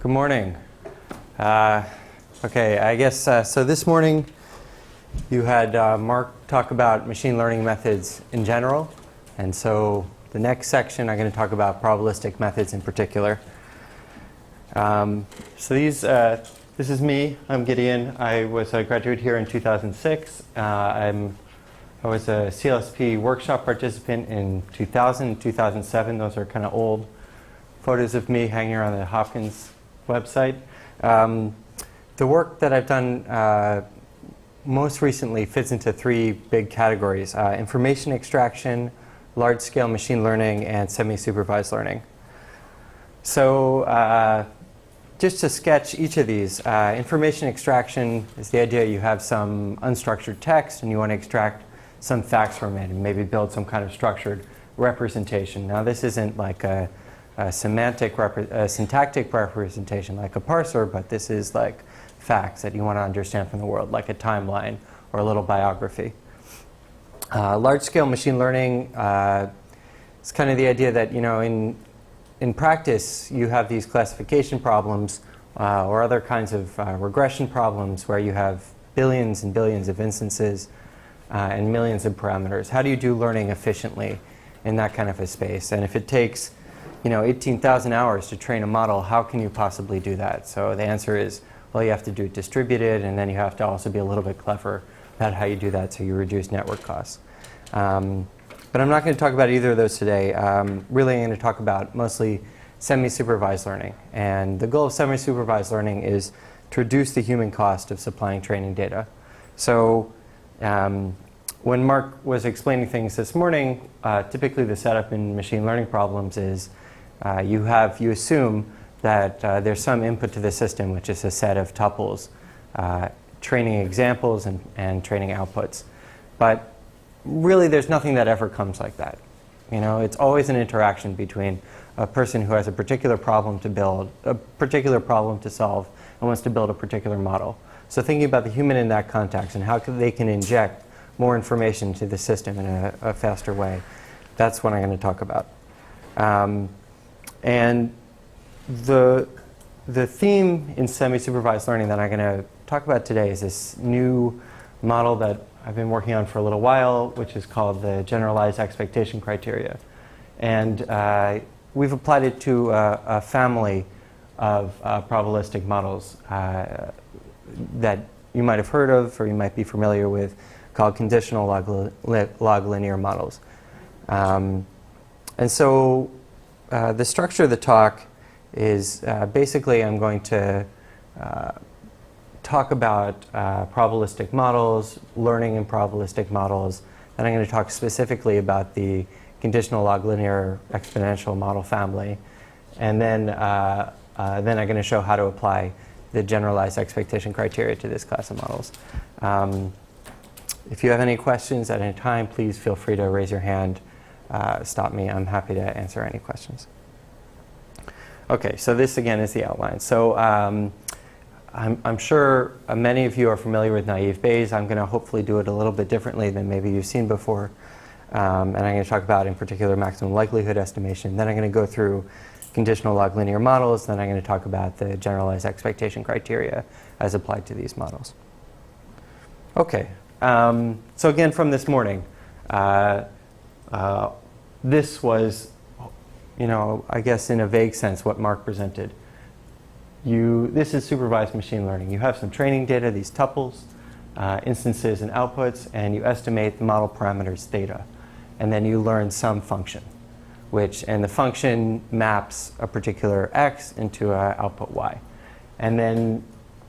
Good morning. Okay, I guess so this morning you had Mark talk about machine learning methods in general. And so the next section I'm going to talk about probabilistic methods in particular. This is me. I'm Gideon. I was a graduate here in 2006. I was a CLSP workshop participant in 2000, 2007. Those are kind of old photos of me hanging around the Hopkins website. The work that I've done most recently fits into three big categories: information extraction, large-scale machine learning, and semi-supervised learning. So just to sketch each of these, information extraction is the idea you have some unstructured text and you want to extract some facts from it and maybe build some kind of structured representation. Now this isn't like a syntactic representation like a parser, but this is like facts that you want to understand from the world, like a timeline or a little biography. Large-scale machine learning is kind of the idea that, you know, in practice you have these classification problems or other kinds of regression problems where you have billions and billions of instances and millions of parameters. How do you do learning efficiently in that kind of a space? And if it takes 18,000 hours to train a model, how can you possibly do that? So the answer is, well, you have to do it distributed, and then you have to also be a little bit clever about how you do that so you reduce network costs. But I'm not going to talk about either of those today. Really, I'm going to talk about mostly semi-supervised learning. And the goal of semi-supervised learning is to reduce the human cost of supplying training data. So when Mark was explaining things this morning, typically the setup in machine learning problems is you assume that there's some input to the system, which is a set of tuples, training examples and training outputs. But really, there's nothing that ever comes like that. It's always an interaction between a person who has a particular problem to build, a particular problem to solve, and wants to build a particular model. So thinking about the human in that context and how they can inject more information to the system in a faster way, that's what I'm going to talk about. And the theme in semi-supervised learning that I'm going to talk about today is this new model that I've been working on for a little while, which is called the Generalized Expectation Criteria. And we've applied it to a family of probabilistic models that you might have heard of or you might be familiar with, called conditional log linear models. And so the structure of the talk is basically I'm going to talk about probabilistic models, learning in probabilistic models, and I'm going to talk specifically about the conditional log linear exponential model family. And then I'm going to show how to apply the generalized expectation criteria to this class of models. If you have any questions at any time, please feel free to raise your hand, stop me. I'm happy to answer any questions. Okay, so this again is the outline. So I'm sure many of you are familiar with naive Bayes. I'm going to hopefully do it a little bit differently than maybe you've seen before. And I'm going to talk about, in particular, maximum likelihood estimation. Then I'm going to go through conditional log linear models. Then I'm going to talk about the generalized expectation criteria as applied to these models. Okay, so again from this morning, this was, I guess in a vague sense, what Mark presented. This is supervised machine learning. You have some training data, these tuples, instances and outputs, and you estimate the model parameters theta. And then you learn some function, and the function maps a particular x into an output y. And then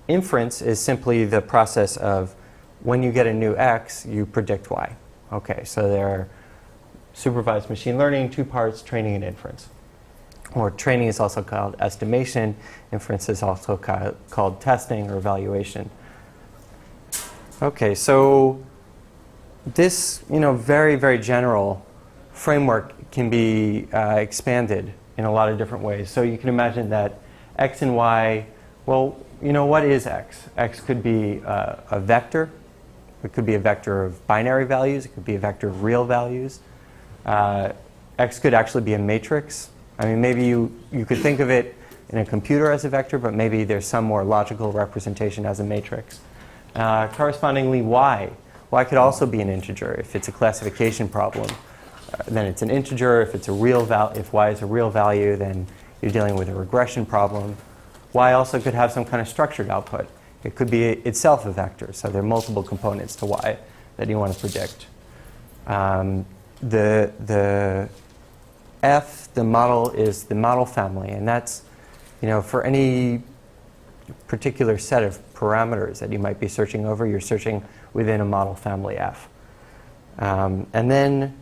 inference is simply the process of when you get a new x, you predict y. Okay, so there are supervised machine learning, two parts, training and inference. Or training is also called estimation. Inference is also called testing or evaluation. Okay, so this very, very general framework can be expanded in a lot of different ways. So you can imagine that x and y, well, what is x? X could be a vector. It could be a vector of binary values. It could be a vector of real values. X could actually be a matrix. I mean, maybe you could think of it in a computer as a vector, but maybe there's some more logical representation as a matrix. Correspondingly, y. Y could also be an integer. If it's a classification problem, then it's an integer. If if y is a real value, then you're dealing with a regression problem. Y also could have some kind of structured output. It could be itself a vector, so there are multiple components to y that you want to predict. The F, the model, is the model family, and that's, for any particular set of parameters that you might be searching over, you're searching within a model family F. And then,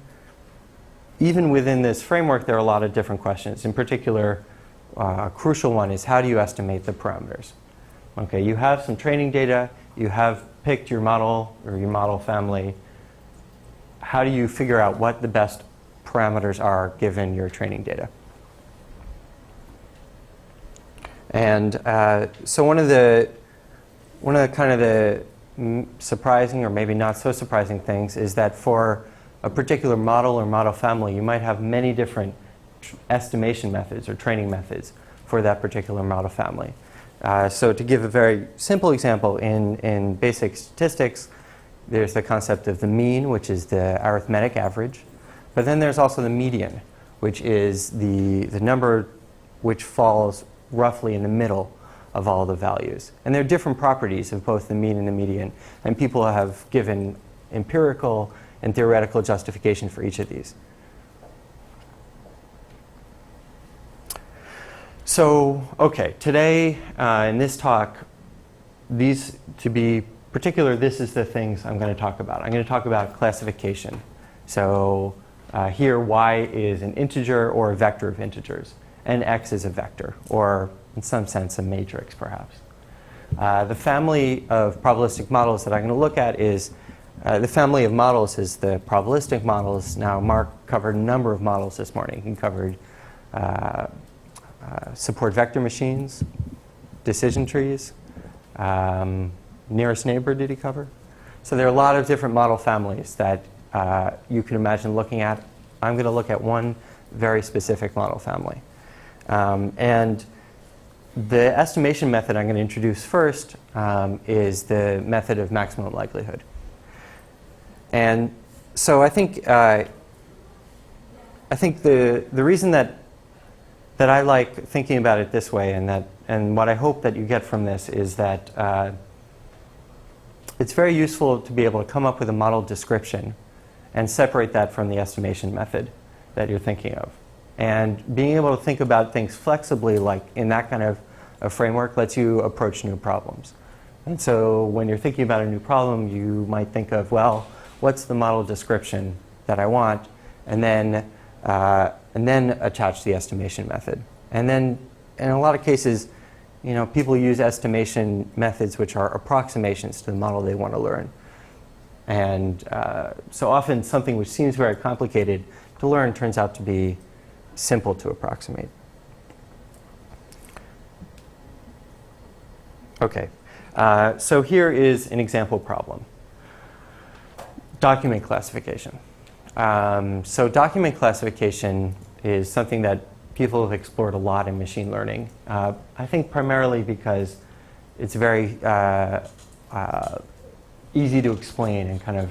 even within this framework, there are a lot of different questions. In particular, a crucial one is, how do you estimate the parameters? Okay, you have some training data, you have picked your model or your model family. How do you figure out what the best parameters are given your training data? And so one of the kind of the surprising, or maybe not so surprising things, is that for a particular model or model family, you might have many different estimation methods or training methods for that particular model family. So to give a very simple example, in basic statistics, there's the concept of the mean, which is the arithmetic average. But then there's also the median, which is the number which falls roughly in the middle of all the values. And there are different properties of both the mean and the median. And people have given empirical and theoretical justification for each of these. So, okay, today in this talk, to be particular, this is the things I'm going to talk about. I'm going to talk about classification. So here, y is an integer or a vector of integers, and x is a vector, or in some sense, a matrix, perhaps. The family of probabilistic models that I'm going to look at is, the family of models is the probabilistic models. Now, Mark covered a number of models this morning. He covered support vector machines, decision trees, nearest neighbor did he cover? So there are a lot of different model families that you can imagine looking at. I'm going to look at one very specific model family. And the estimation method I'm going to introduce first is the method of maximum likelihood. And so I think the reason that I like thinking about it this way, and what I hope that you get from this, is that it's very useful to be able to come up with a model description and separate that from the estimation method that you're thinking of. And being able to think about things flexibly, like in that kind of a framework, lets you approach new problems. And so when you're thinking about a new problem, you might think of, well, what's the model description that I want? And then attach the estimation method. And then in a lot of cases, people use estimation methods which are approximations to the model they want to learn. And so often something which seems very complicated to learn turns out to be simple to approximate. Okay, so here is an example problem. Document classification. So document classification is something that people have explored a lot in machine learning. I think primarily because it's very easy to explain and kind of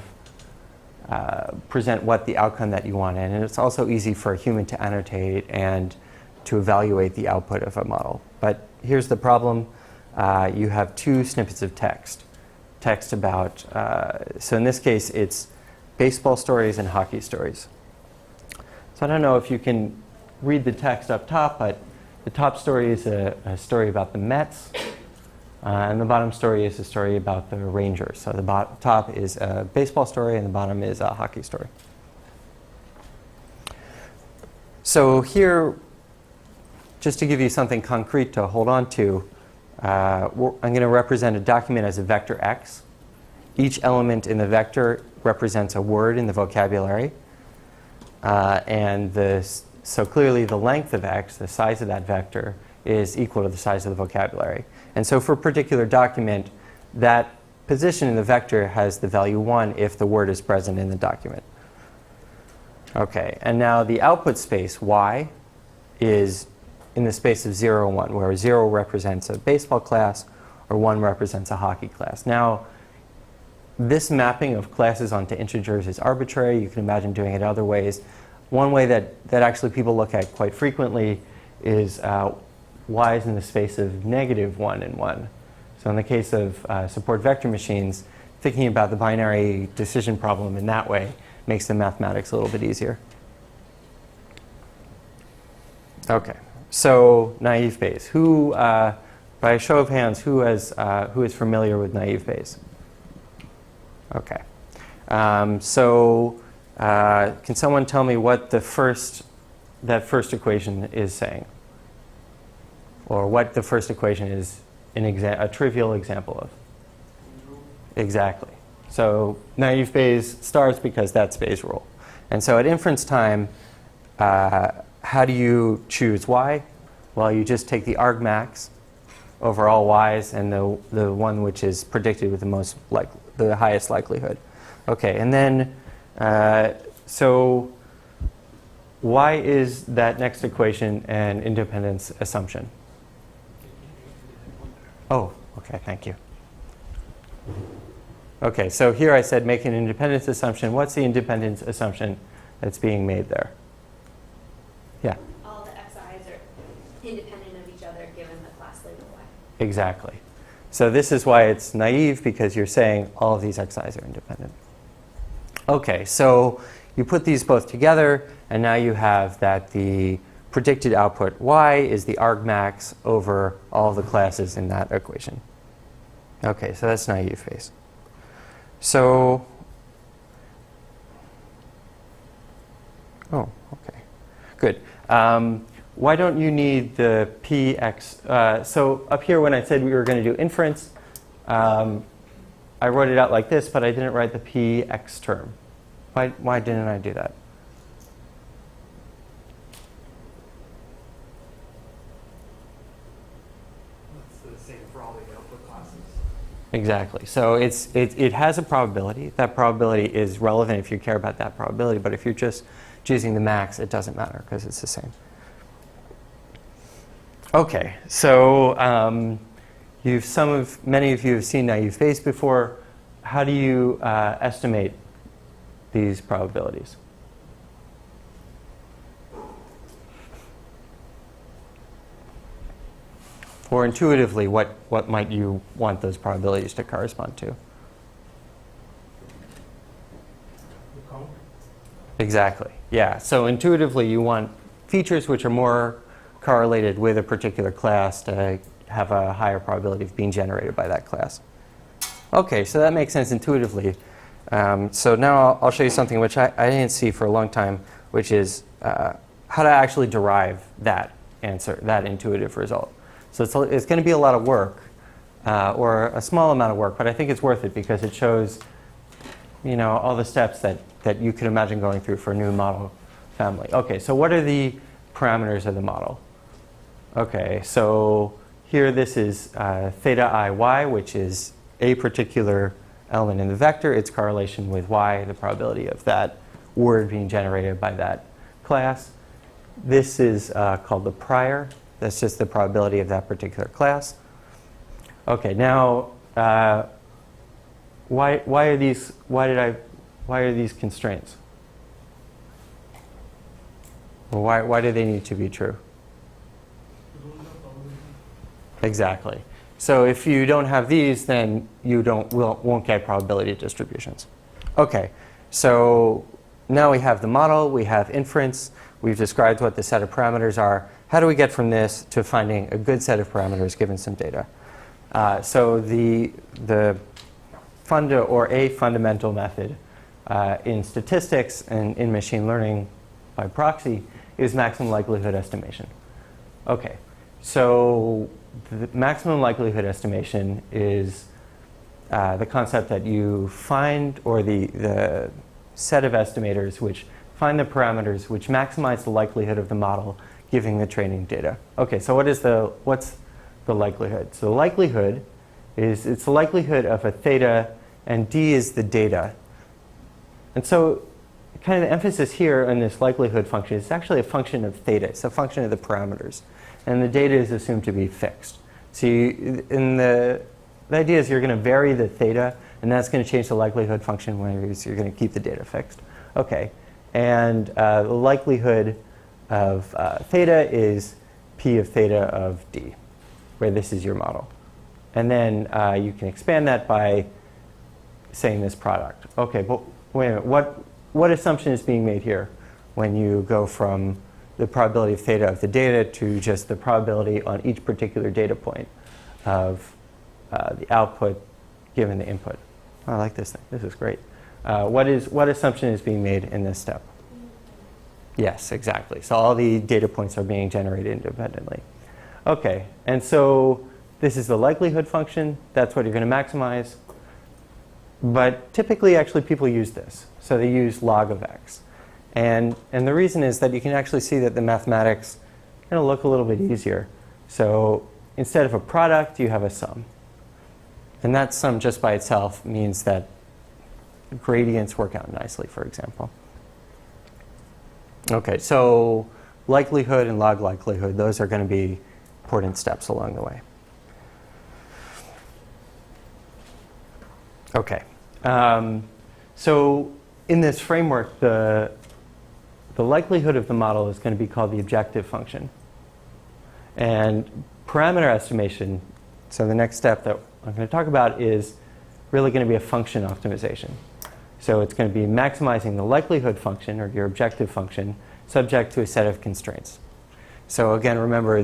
present what the outcome that you want. And it's also easy for a human to annotate and to evaluate the output of a model. But here's the problem. You have two snippets of text. Text about, so in this case, it's baseball stories and hockey stories. So I don't know if you can read the text up top, but the top story is a story about the Mets, and the bottom story is a story about the Rangers. So the top is a baseball story, and the bottom is a hockey story. So here, just to give you something concrete to hold on to, I'm going to represent a document as a vector x. Each element in the vector represents a word in the vocabulary. So clearly the length of x, the size of that vector, is equal to the size of the vocabulary. And so for a particular document, that position in the vector has the value 1 if the word is present in the document. Okay, and now the output space, y, is in the space of 0, 1, where 0 represents a baseball class or 1 represents a hockey class. Now, this mapping of classes onto integers is arbitrary. You can imagine doing it other ways. One way that actually people look at quite frequently is y's in the space of -1 and 1. So in the case of support vector machines, thinking about the binary decision problem in that way makes the mathematics a little bit easier. Okay, so naive Bayes. Who, by a show of hands, who is familiar with naive Bayes? Okay. Can someone tell me what that first equation is saying? Or what the first equation is a trivial example of? Exactly. So naive Bayes starts because that's Bayes' rule. And so at inference time, how do you choose y? Well, you just take the argmax over all y's and the one which is predicted with the highest likelihood. Okay, and then so why is that next equation an independence assumption? Oh, okay, thank you. Okay, so here I said make an independence assumption. What's the independence assumption that's being made there? Yeah? All the xi's are independent of each other given the class label y. Exactly. So this is why it's naive, because you're saying all of these xi's are independent. Okay, so you put these both together, and now you have that the predicted output y is the argmax over all the classes in that equation. Okay, so that's naive Bayes. So, oh, okay, good. Why don't you need the px? So up here when I said we were going to do inference, I wrote it out like this, but I didn't write the px term. Why didn't I do that? It's the same for all the output classes. Exactly. So it has a probability. That probability is relevant if you care about that probability, but if you're just choosing the max, it doesn't matter because it's the same. Okay, so many of you have seen naive Bayes before. How do you estimate these probabilities? Or intuitively, what might you want those probabilities to correspond to? Exactly. Yeah. So intuitively, you want features which are more correlated with a particular class to have a higher probability of being generated by that class. Okay, so that makes sense intuitively. So now I'll show you something which I didn't see for a long time, which is how to actually derive that answer, that intuitive result. So it's going to be a lot of work, or a small amount of work, but I think it's worth it because it shows, all the steps that you could imagine going through for a new model family. Okay, so what are the parameters of the model? Okay, so here this is theta I y, which is a particular element in the vector, its correlation with y, the probability of that word being generated by that class. This is called the prior. That's just the probability of that particular class. Okay, now why are these constraints? Well, why do they need to be true? Exactly. So if you don't have these, then you won't get probability distributions. Okay, so now we have the model, we have inference, we've described what the set of parameters are. How do we get from this to finding a good set of parameters given some data? So a fundamental method in statistics and in machine learning by proxy is maximum likelihood estimation. Okay, so the maximum likelihood estimation is the concept that you find, or the set of estimators which find the parameters which maximize the likelihood of the model giving the training data. Okay, so what's the likelihood? So the likelihood it's the likelihood of a theta, and d is the data. And so kind of the emphasis here on this likelihood function is actually a function of theta. It's a function of the parameters. and the data is assumed to be fixed. So the idea is you're going to vary the theta, and that's going to change the likelihood function, whereas you're going to keep the data fixed. Okay, and the likelihood of theta is p of theta of d, where this is your model. And then you can expand that by saying this product. Okay, but wait a minute, what assumption is being made here when you go from the probability of theta of the data to just the probability on each particular data point of the output given the input? Oh, I like this thing. This is great. What assumption is being made in this step? Yes, exactly. So all the data points are being generated independently. Okay, and so this is the likelihood function. That's what you're going to maximize. But typically, actually, people use this. So they use log of x. And the reason is that you can actually see that the mathematics going to look a little bit easier. So instead of a product, you have a sum. And that sum just by itself means that gradients work out nicely, for example. Okay, so likelihood and log likelihood, those are going to be important steps along the way. Okay, so in this framework, the likelihood of the model is going to be called the objective function. And parameter estimation, so the next step that I'm going to talk about is really going to be a function optimization. So it's going to be maximizing the likelihood function, or your objective function, subject to a set of constraints. So again, remember,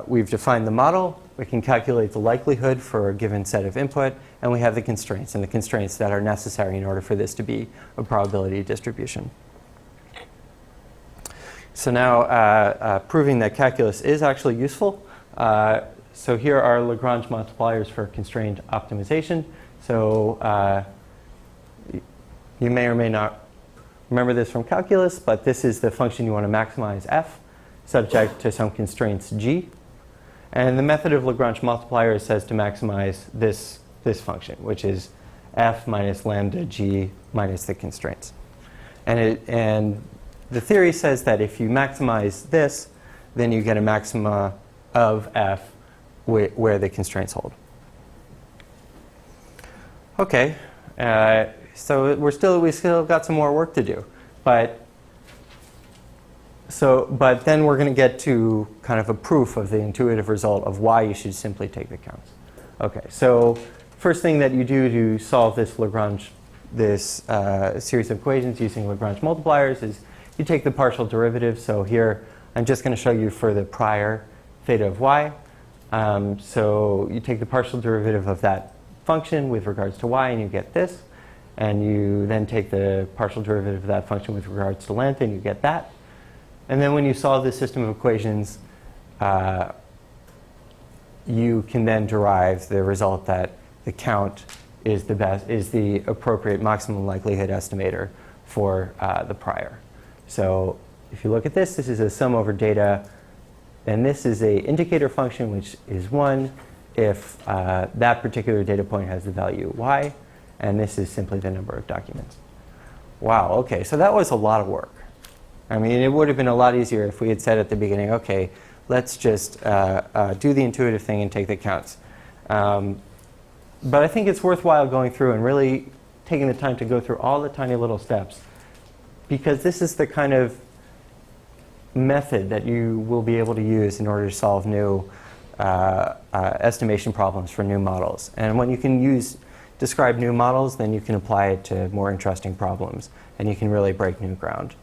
we've defined the model. We can calculate the likelihood for a given set of input, and we have the constraints, and the constraints that are necessary in order for this to be a probability distribution. So now, proving that calculus is actually useful. So here are Lagrange multipliers for constrained optimization. So you may or may not remember this from calculus, but this is the function you want to maximize f, subject to some constraints g. And the method of Lagrange multipliers says to maximize this function, which is f minus lambda g minus the constraints. And the theory says that if you maximize this, then you get a maxima of f where the constraints hold. Okay, so we still got some more work to do, but then we're going to get to kind of a proof of the intuitive result of why you should simply take the counts. Okay, so first thing that you do to solve this series of equations using Lagrange multipliers is you take the partial derivative. So here I'm just going to show you for the prior theta of y. So you take the partial derivative of that function with regards to y, and you get this. And you then take the partial derivative of that function with regards to lambda, and you get that. And then when you solve this system of equations, you can then derive the result that the count is the appropriate maximum likelihood estimator for the prior. So if you look at this is a sum over data, and this is a indicator function, which is 1 if that particular data point has the value y, and this is simply the number of documents. Wow, okay, so that was a lot of work. I mean, it would have been a lot easier if we had said at the beginning, okay, let's just do the intuitive thing and take the counts. But I think it's worthwhile going through and really taking the time to go through all the tiny little steps, because this is the kind of method that you will be able to use in order to solve new estimation problems for new models. And when you can describe new models, then you can apply it to more interesting problems, and you can really break new ground.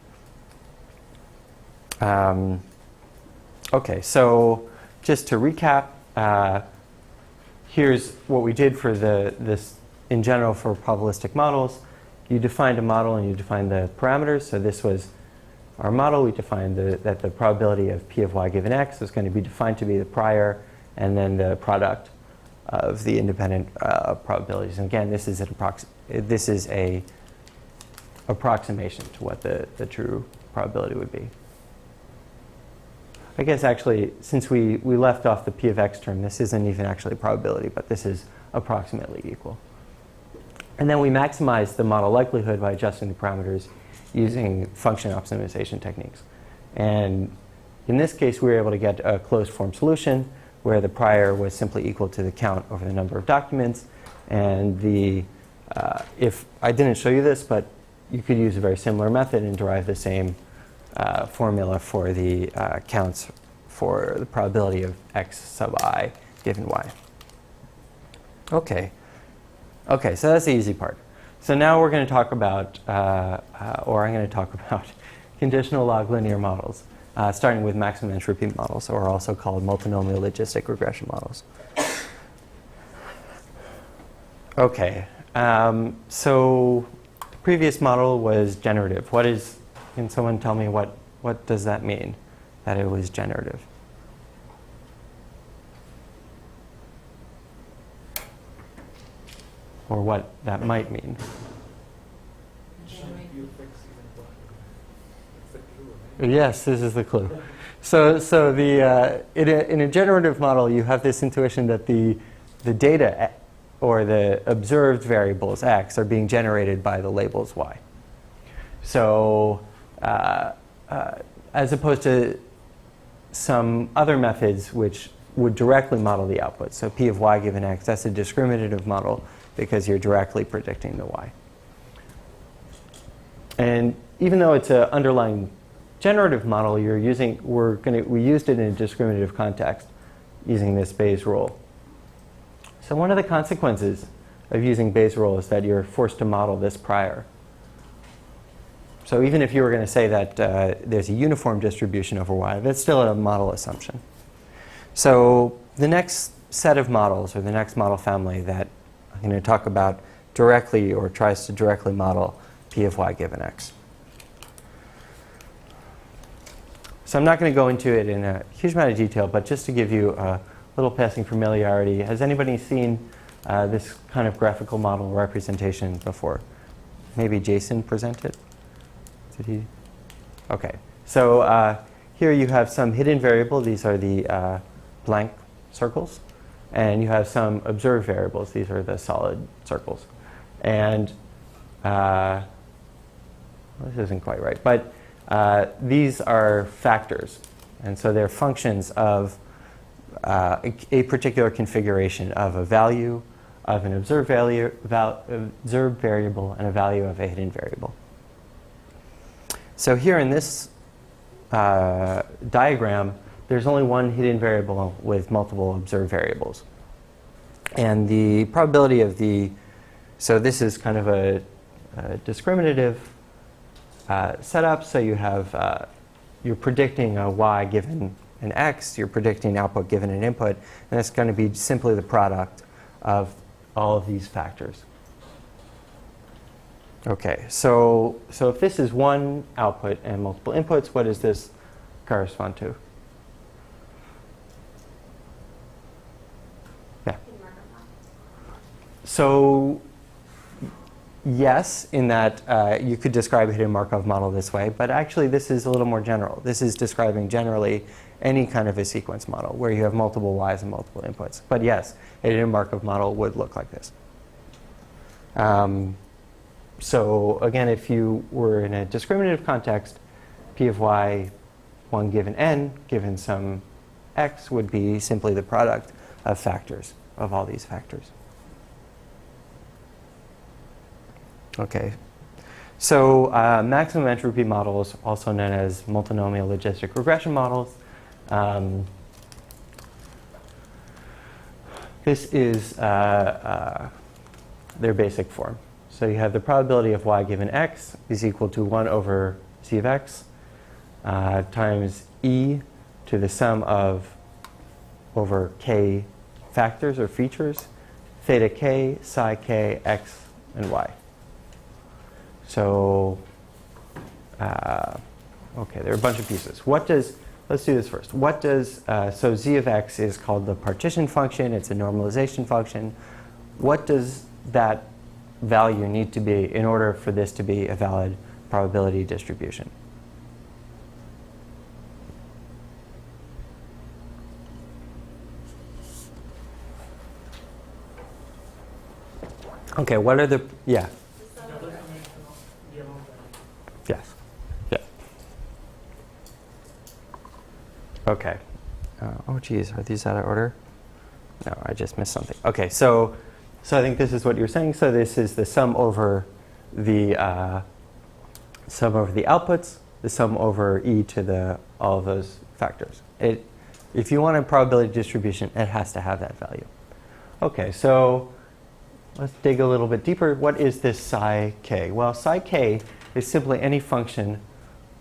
Okay, so just to recap, here's what we did for this in general for probabilistic models. You defined a model and you defined the parameters. So this was our model. We defined that the probability of p of y given x is going to be defined to be the prior and then the product of the independent probabilities. And again, this is a approximation to what the true probability would be. I guess actually, since we left off the p of x term, this isn't even actually a probability, but this is approximately equal. And then we maximize the model likelihood by adjusting the parameters using function optimization techniques. And In this case, we were able to get a closed form solution where the prior was simply equal to the count over the number of documents. And if I didn't show you this, but you could use a very similar method and derive the same formula for the counts for the probability of x sub I given y. Okay, so that's the easy part. So now we're going to talk about, or I'm going to talk about conditional log linear models, starting with maximum entropy models, or also called multinomial logistic regression models. Okay, so the previous model was generative. Can someone tell me what does that mean, that it was generative? Or what that might mean. Yes, this is the clue. So in a generative model, you have this intuition that the data or the observed variables x are being generated by the labels y. So as opposed to some other methods which would directly model the output. So p of y given x, that's a discriminative model because you're directly predicting the y. And even though it's an underlying generative model, we used it in a discriminative context using this Bayes rule. So one of the consequences of using Bayes rule is that you're forced to model this prior. So even if you were going to say that there's a uniform distribution over y, that's still a model assumption. So the next set of models, or the next model family that I'm going to talk about directly or tries to directly model p of y given x. So I'm not going to go into it in a huge amount of detail, but just to give you a little passing familiarity, has anybody seen this kind of graphical model representation before? Maybe Jason presented? Did he? Okay. So here you have some hidden variable. These are the blank circles. And you have some observed variables. These are the solid circles. And this isn't quite right. But these are factors. And so they're functions of a particular configuration of a value of an observed variable and a value of a hidden variable. So here in this diagram, there's only one hidden variable with multiple observed variables. And the probability of so this is kind of a discriminative setup. So you have, you're predicting a y given an x, you're predicting output given an input, and it's going to be simply the product of all of these factors. Okay, so if this is one output and multiple inputs, what does this correspond to? Yeah. So yes, in that you could describe a hidden Markov model this way, but actually this is a little more general. This is describing generally any kind of a sequence model where you have multiple y's and multiple inputs. But yes, a hidden Markov model would look like this. So again, if you were in a discriminative context, p of y 1 given n given some x would be simply the product of factors, of all these factors. Okay, so maximum entropy models, also known as multinomial logistic regression models. This is their basic form. So you have the probability of y given x is equal to 1 over c of x times e to the sum of over k factors or features, theta k, psi k, x, and y. So, okay, there are a bunch of pieces. Let's do this first. So z of x is called the partition function. It's a normalization function. What does that value need to be in order for this to be a valid probability distribution? Okay, what are the, yeah. Yes. Yeah. Okay. Oh, geez, are these out of order? No, I just missed something. Okay, so I think this is what you're saying. So this is the sum over the outputs, the sum over e to the all of those factors. If you want a probability distribution, it has to have that value. Okay, so let's dig a little bit deeper. What is this psi k? Well, psi k is simply any function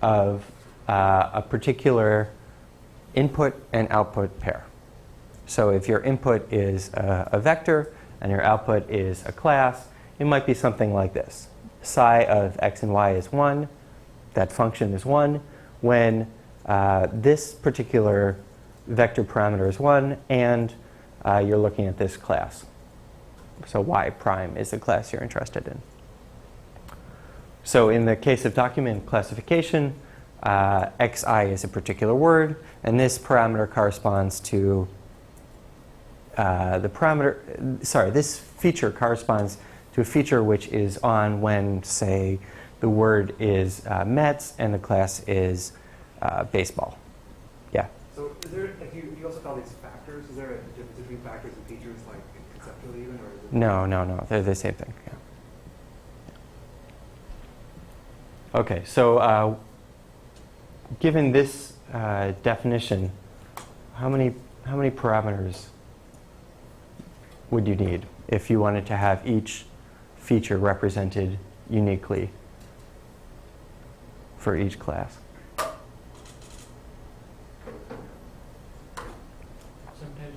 of a particular input and output pair. So if your input is a vector and your output is a class, it might be something like this. Psi of x and y is 1. That function is 1 when this particular vector parameter is 1 and you're looking at this class. So y prime is the class you're interested in. So in the case of document classification, xi is a particular word, and this parameter corresponds to this feature corresponds to a feature which is on when, say, the word is Mets and the class is baseball. Yeah? So is there, like you also call these factors, is there a difference between factors and features, like conceptually even, or is it? No, they're the same thing. Yeah. Okay, so given this definition, how many parameters would you need if you wanted to have each feature represented uniquely for each class? Sometimes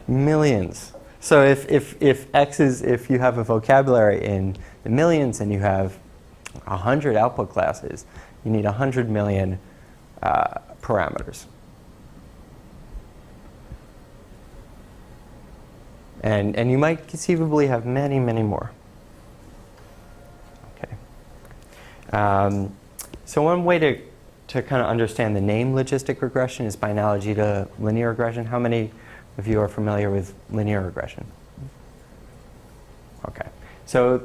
millions. Millions. So if x is, if you have a vocabulary in the millions and you have 100 output classes, you need 100 million parameters. And you might conceivably have many, many more. Okay. So one way to kind of understand the name logistic regression is by analogy to linear regression. How many of you are familiar with linear regression? Okay. So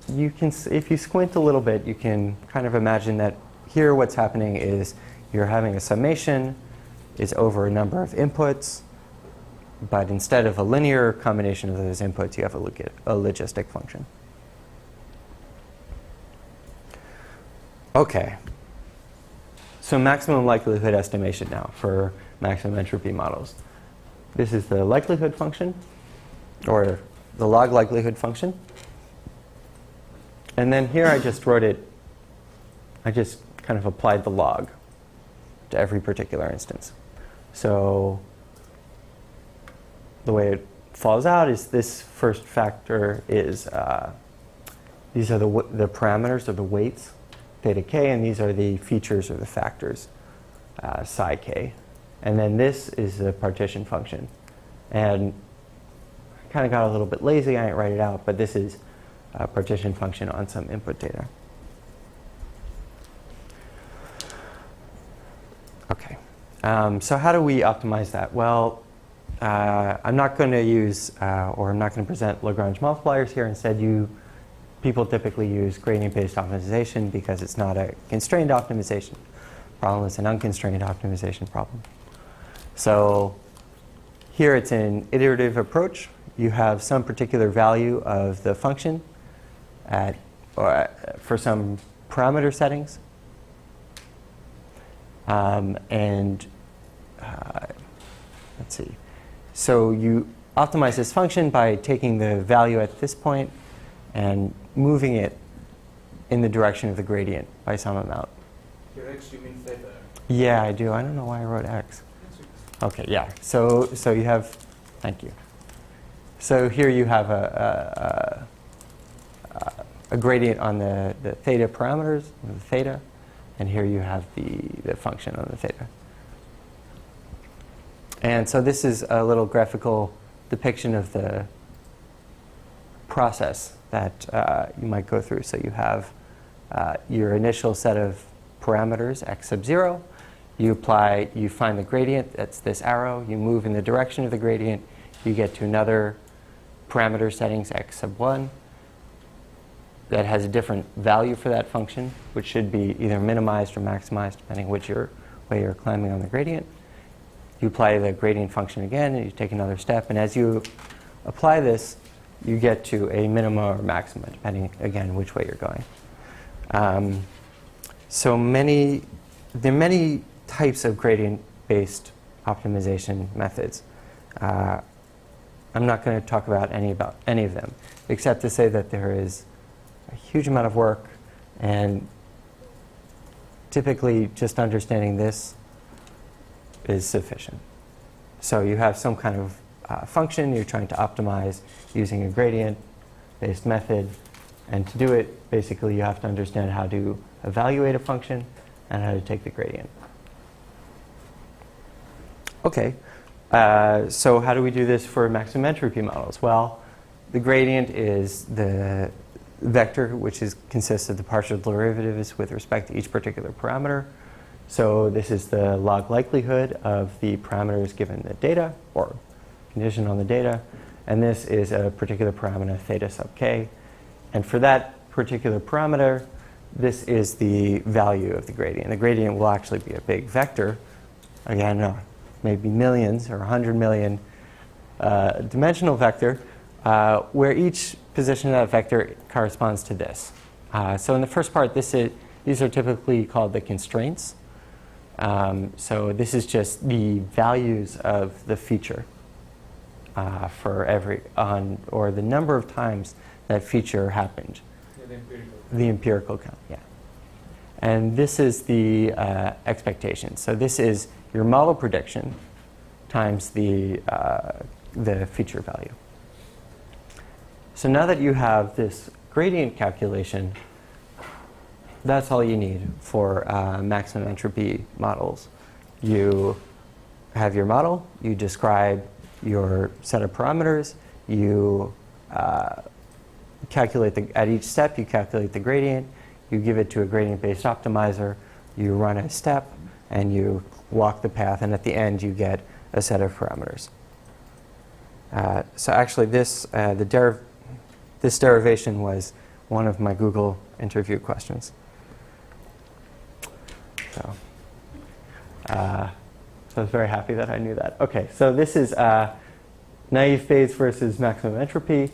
you can, if you squint a little bit, you can kind of imagine that here what's happening is you're having a summation is over a number of inputs, but instead of a linear combination of those inputs, you have a logistic function. Okay. So maximum likelihood estimation now for maximum entropy models. This is the likelihood function, or the log likelihood function. And then here I just wrote it, I just kind of applied the log to every particular instance. So the way it falls out is this first factor is, these are the parameters or the weights, theta k, and these are the features or the factors, psi k. And then this is the partition function. And I kind of got a little bit lazy, I didn't write it out, but this is a partition function on some input data. Okay. So how do we optimize that? Well, I'm not going to use, or I'm not going to present Lagrange multipliers here. Instead, people typically use gradient-based optimization because it's not a constrained optimization problem, it's an unconstrained optimization problem. So here it's an iterative approach. You have some particular value of the function for some parameter settings. Let's see. So you optimize this function by taking the value at this point and moving it in the direction of the gradient by some amount. Your x, you mean theta? Yeah, I do. I don't know why I wrote x. Okay, yeah. So you have, thank you. So here you have a gradient on the theta parameters, the theta, and here you have the function on the theta. And so this is a little graphical depiction of the process that you might go through. So you have your initial set of parameters, x sub 0. You find the gradient, that's this arrow. You move in the direction of the gradient. You get to another parameter settings, x sub 1, that has a different value for that function, which should be either minimized or maximized, depending which you're way you're climbing on the gradient. You apply the gradient function again, and you take another step. And as you apply this, you get to a minima or maxima, depending, again, which way you're going. There are many types of gradient-based optimization methods. I'm not going to talk about any of them, except to say that there is a huge amount of work, and typically just understanding this is sufficient. So you have some kind of function you're trying to optimize using a gradient-based method, and to do it, basically you have to understand how to evaluate a function and how to take the gradient. Okay, so how do we do this for maximum entropy models? Well, the gradient is the vector which consists of the partial derivatives with respect to each particular parameter. So this is the log likelihood of the parameters given the data, or condition on the data. And this is a particular parameter, theta sub k. And for that particular parameter, this is the value of the gradient. The gradient will actually be a big vector. Again, maybe millions or 100 million dimensional vector, where each position of that vector corresponds to this. So in the first part, these are typically called the constraints. So this is just the values of the feature for or the number of times that feature happened. Yeah, the empirical count, yeah. And this is the expectation. So this is your model prediction times the feature value. So now that you have this gradient calculation, that's all you need for maximum entropy models. You have your model, you describe your set of parameters, you calculate at each step, you calculate the gradient, you give it to a gradient-based optimizer, you run a step, and you walk the path, and at the end you get a set of parameters. So actually this derivation was one of my Google interview questions. So I was very happy that I knew that. Okay, so this is naive phase versus maximum entropy.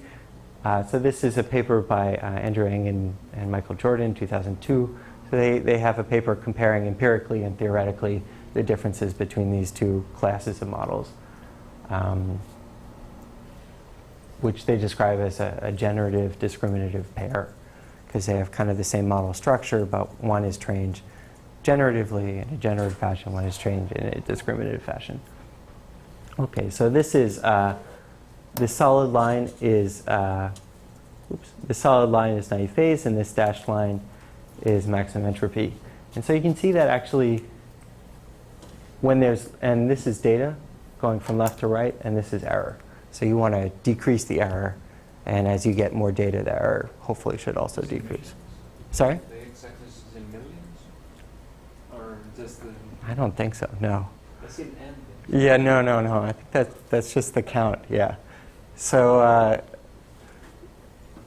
So this is a paper by Andrew Ng and Michael Jordan, 2002. So they have a paper comparing empirically and theoretically the differences between these two classes of models, which they describe as a generative discriminative pair, because they have kind of the same model structure, but one is trained generatively in a generative fashion, one is trained in a discriminative fashion. Okay, so this is this solid line is the solid line is naive phase, and this dashed line is maximum entropy. And so you can see that actually when and this is data going from left to right, and this is error. So you want to decrease the error, and as you get more data, the error hopefully should also decrease. Sorry? The exactness is in millions? Or just the... I don't think so, no. I see an N. Yeah, no. I think that's just the count, yeah. So,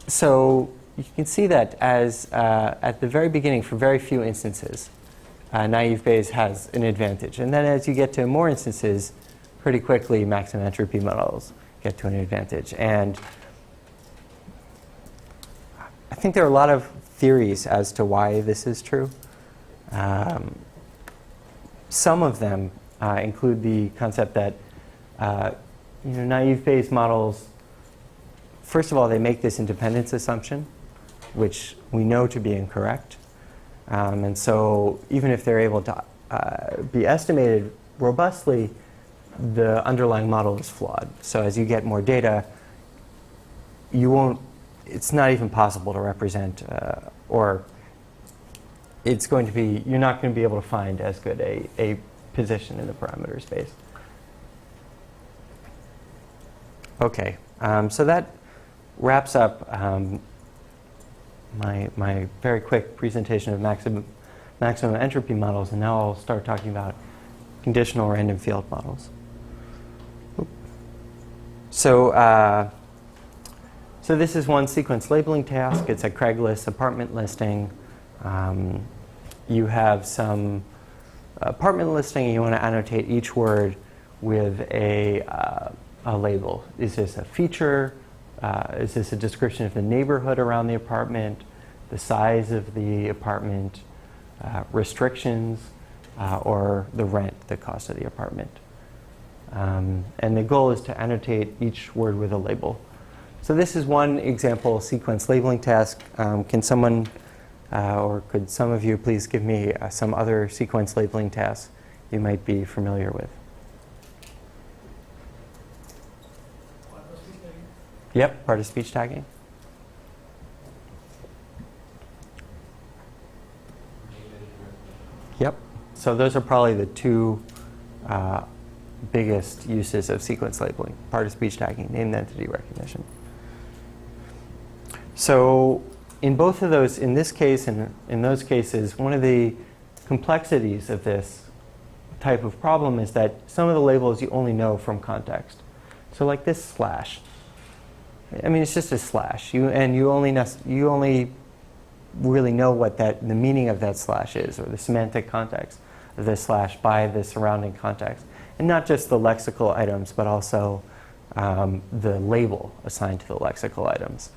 so you can see that as at the very beginning, for very few instances, naive Bayes has an advantage. And then as you get to more instances, pretty quickly maximum entropy models get to an advantage. And I think there are a lot of theories as to why this is true. Some of them include the concept that naive Bayes models, first of all, they make this independence assumption, which we know to be incorrect. And so even if they're able to be estimated robustly, the underlying model is flawed. So as you get more data, it's not even possible to represent, or it's going to be, you're not going to be able to find as good a position in the parameter space. Okay, so that wraps up my very quick presentation of maximum entropy models, and now I'll start talking about conditional random field models. So, so this is one sequence labeling task. It's a Craigslist apartment listing. You have some apartment listing, and you want to annotate each word with a label. Is this a feature? Is this a description of the neighborhood around the apartment, the size of the apartment, restrictions, or the rent, the cost of the apartment? And the goal is to annotate each word with a label. So this is one example sequence labeling task. Can someone, or could some of you please give me some other sequence labeling tasks you might be familiar with? Yep, part of speech tagging. Yep. So those are probably the two biggest uses of sequence labeling: part of speech tagging, named entity recognition. So in both of those, in this case and in those cases, one of the complexities of this type of problem is that some of the labels you only know from context. So like this slash. I mean, it's just a slash. You only really know what the meaning of that slash is, or the semantic context of the slash by the surrounding context. And not just the lexical items, but also the label assigned to the lexical items.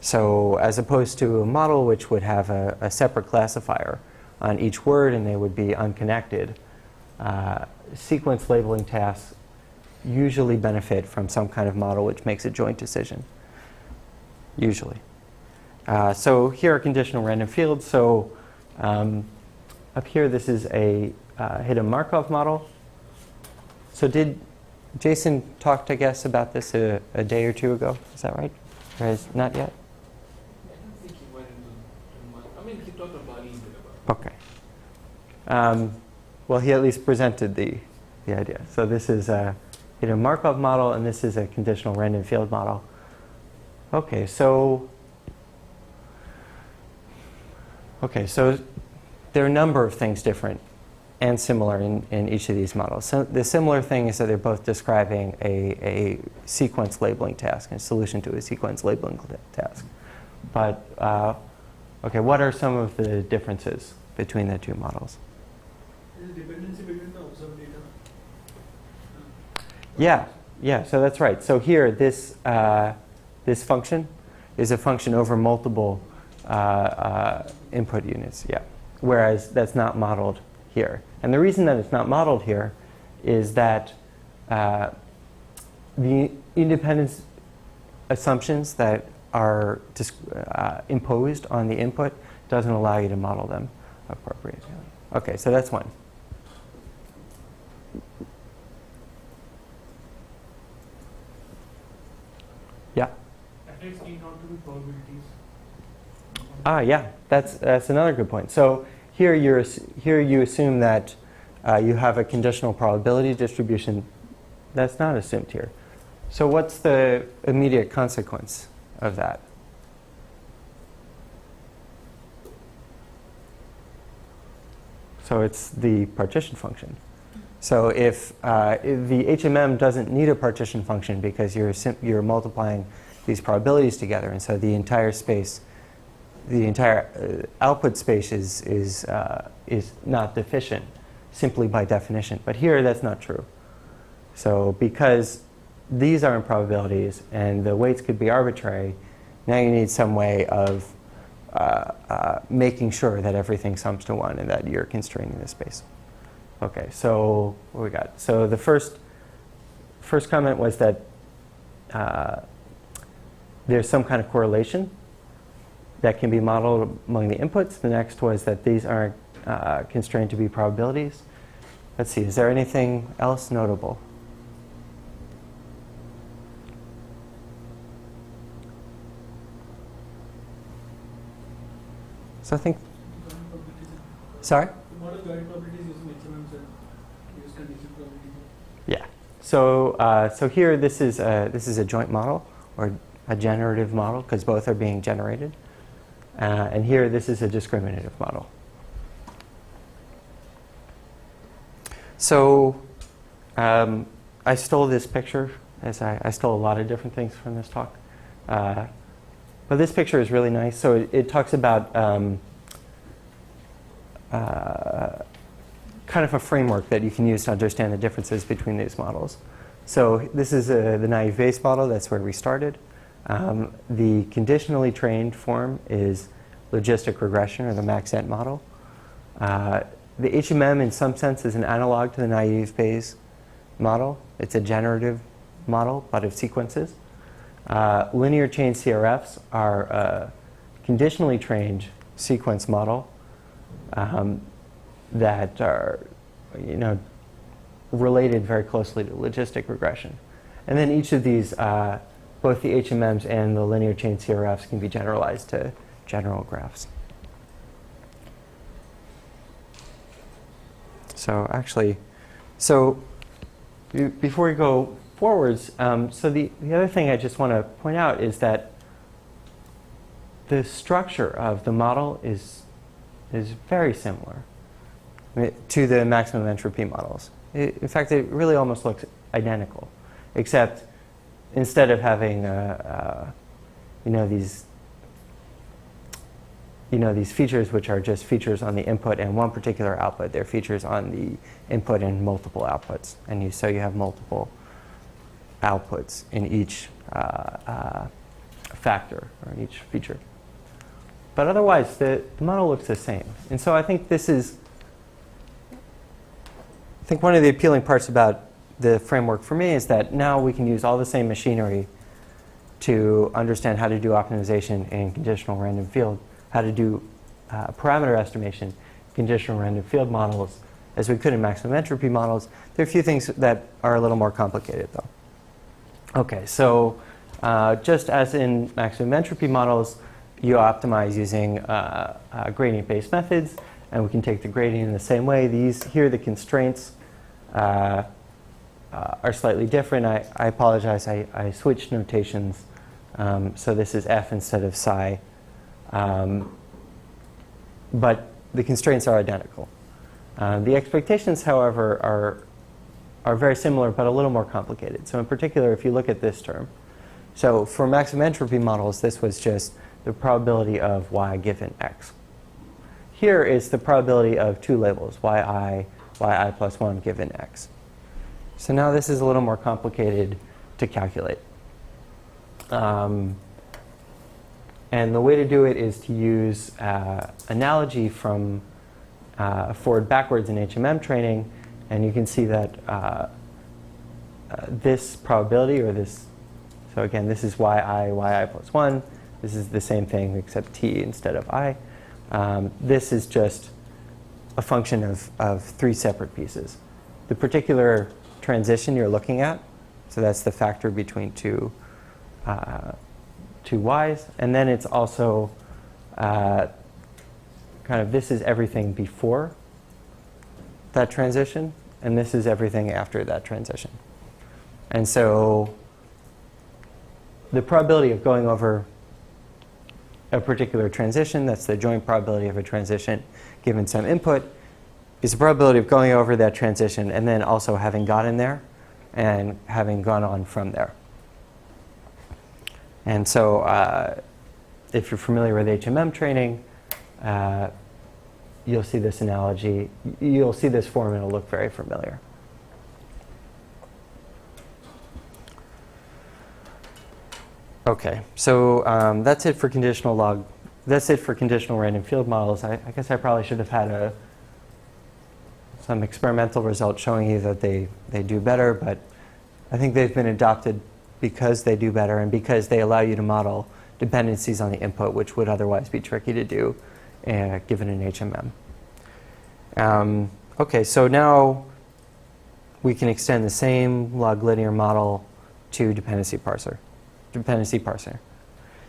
So as opposed to a model which would have a separate classifier on each word and they would be unconnected, sequence labeling tasks usually benefit from some kind of model which makes a joint decision, usually. So here are conditional random fields. So up here, this is a hidden Markov model. So did Jason talk to guests about this a day or two ago? Is that right? Or not yet? I don't think he went into much. I mean, he talked about it a bit about it. Okay. Well, he at least presented the idea. So this is a Markov model, and this is a conditional random field model. Okay, so there are a number of things different and similar in each of these models. So the similar thing is that they're both describing a sequence labeling task, a solution to a sequence labeling task. But okay, what are some of the differences between the two models? Is it dependency between the observed data? Yeah, so that's right. So here, this function is a function over multiple input units, yeah. Whereas that's not modeled here. And the reason that it's not modeled here is that the independence assumptions that are imposed on the input doesn't allow you to model them appropriately. Okay, so that's one. Yeah. Attacks need not to be probabilities. Yeah, that's another good point. So here you assume that you have a conditional probability distribution. That's not assumed here. So what's the immediate consequence of that? So it's the partition function. So if the HMM doesn't need a partition function because you're multiplying these probabilities together, and so the entire space, the entire output space is not deficient simply by definition. But here that's not true. So because these are improbabilities and the weights could be arbitrary, now you need some way of making sure that everything sums to 1 and that you're constraining the space. Okay, so what we got? So the first comment was that there's some kind of correlation that can be modeled among the inputs. The next was that these aren't constrained to be probabilities. Let's see, is there anything else notable? So I think, sorry? The model guide probabilities using HMMs and use condition probabilities. Yeah. So so here this is a joint model or a generative model because both are being generated. And here this is a discriminative model. So I stole this picture, as I stole a lot of different things from this talk. But this picture is really nice. kind of a framework that you can use to understand the differences between these models. So this is the naive Bayes model. That's where we started. The conditionally trained form is logistic regression, or the maxent model. The HMM, in some sense, is an analog to the naive Bayes model. It's a generative model, but of sequences. Linear chain CRFs are a conditionally trained sequence model that are, related very closely to logistic regression. And then each of these, both the HMMs and the linear chain CRFs, can be generalized to general graphs. So actually, before we go forwards, so the other thing I just want to point out is that the structure of the model is very similar to the maximum entropy models. In fact, it really almost looks identical, except instead of having these features which are just features on the input and one particular output, they're features on the input and multiple outputs, and so you have multiple outputs in each factor or in each feature. But otherwise, the model looks the same, and so I think one of the appealing parts about the framework for me is that now we can use all the same machinery to understand how to do optimization in conditional random field, how to do parameter estimation in conditional random field models as we could in maximum entropy models. There are a few things that are a little more complicated, though. Okay, so just as in maximum entropy models, you optimize using gradient-based methods, and we can take the gradient in the same way. Here, the constraints are slightly different. I apologize, I switched notations. So this is f instead of psi. But the constraints are identical. The expectations, however, are very similar, but a little more complicated. So in particular, if you look at this term, so for maximum entropy models, this was just the probability of y given x. Here is the probability of two labels, yi plus 1 given x. So now this is a little more complicated to calculate. And the way to do it is to use analogy from forward backwards in HMM training. And you can see that this probability, or this, so again, this is yi plus 1. This is the same thing except t instead of I. This is just a function of three separate pieces. The particular transition you're looking at, so that's the factor between two y's. And then it's also kind of, this is everything before that transition, and this is everything after that transition. And so the probability of going over a particular transition, that's the joint probability of a transition given some input, is the probability of going over that transition and then also having gotten there and having gone on from there. And so if you're familiar with HMM training, you'll see this analogy. You'll see this form, and it'll look very familiar. Okay, so that's it for conditional log. That's it for conditional random field models. I guess I probably should have had some experimental results showing you that they do better, but I think they've been adopted because they do better and because they allow you to model dependencies on the input, which would otherwise be tricky to do given an HMM. Okay, so now we can extend the same log linear model to dependency parsing.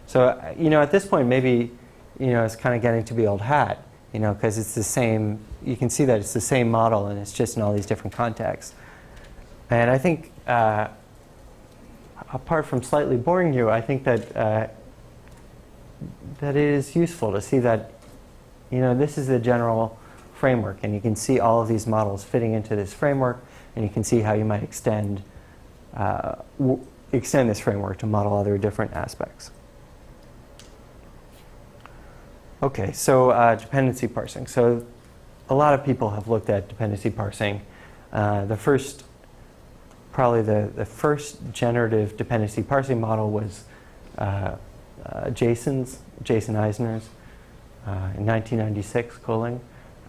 So, at this point, maybe, it's kind of getting to be old hat, because it's the same, you can see that it's the same model and it's just in all these different contexts. And I think, apart from slightly boring you, I think that that it is useful to see that, this is the general framework, and you can see all of these models fitting into this framework, and you can see how you might extend this framework to model other different aspects. Okay, so dependency parsing. So a lot of people have looked at dependency parsing. Probably the first generative dependency parsing model was Jason Eisner's in 1996, Kohling.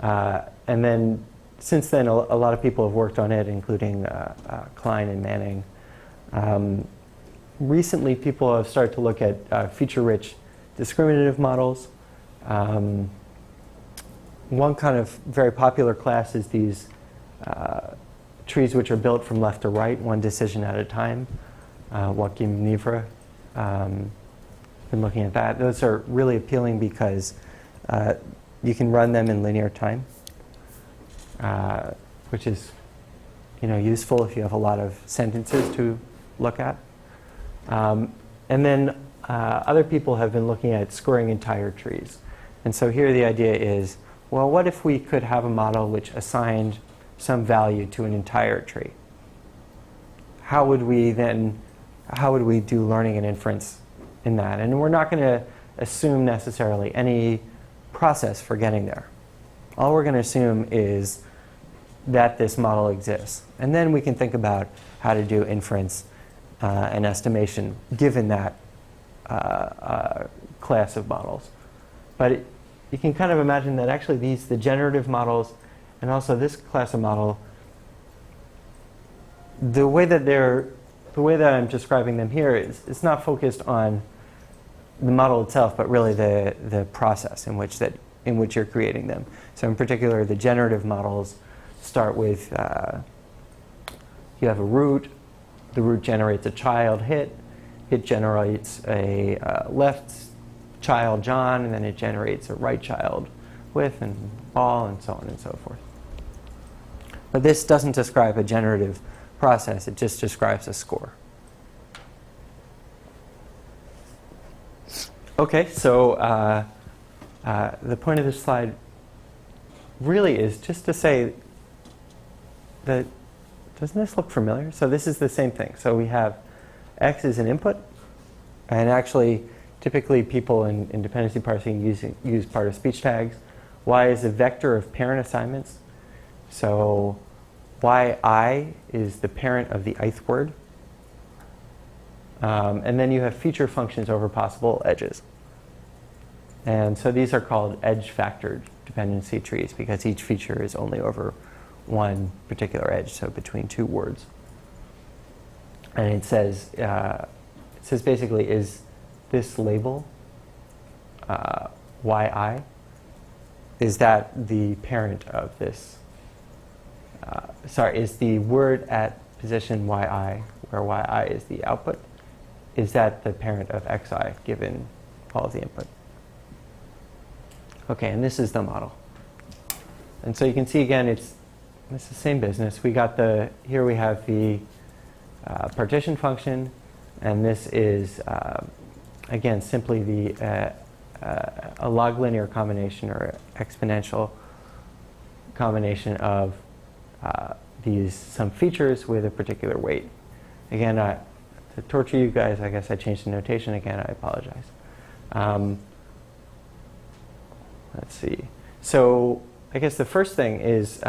And then since then, a lot of people have worked on it, including Klein and Manning. Recently, people have started to look at feature-rich discriminative models. One kind of very popular class is these trees which are built from left to right, one decision at a time. Joachim Nivra been looking at that. Those are really appealing because you can run them in linear time, which is useful if you have a lot of sentences to look at. And then other people have been looking at scoring entire trees. And so here the idea is, well, what if we could have a model which assigned some value to an entire tree? How would we do learning and inference in that? And we're not going to assume necessarily any process for getting there. All we're going to assume is that this model exists. And then we can think about how to do inference and estimation given that class of models. But you can kind of imagine that actually the generative models and also this class of model, the way that I'm describing them here is it's not focused on the model itself, but really the process in which you're creating them. So in particular, the generative models start with you have a root. The root generates a child hit. It generates a left child John, and then it generates a right child with and ball, and so on and so forth. But this doesn't describe a generative process. It just describes a score. Okay, so the point of this slide really is just to say that, doesn't this look familiar? So this is the same thing. So we have X is an input, and actually typically people in dependency parsing use part of speech tags. Y is a vector of parent assignments. So yi is the parent of the ith word. And then you have feature functions over possible edges. And so these are called edge-factored dependency trees because each feature is only over one particular edge, so between two words. And it says basically, is this label yi, is that the parent of this? Is the word at position yi, where yi is the output, is that the parent of xi given all of the input? Okay, and this is the model. And so you can see again, it's the same business. Here we have the partition function, and this is again simply a log linear combination or exponential combination of some features with a particular weight. Again, to torture you guys, I guess I changed the notation again. I apologize. Let's see. So I guess the first thing is,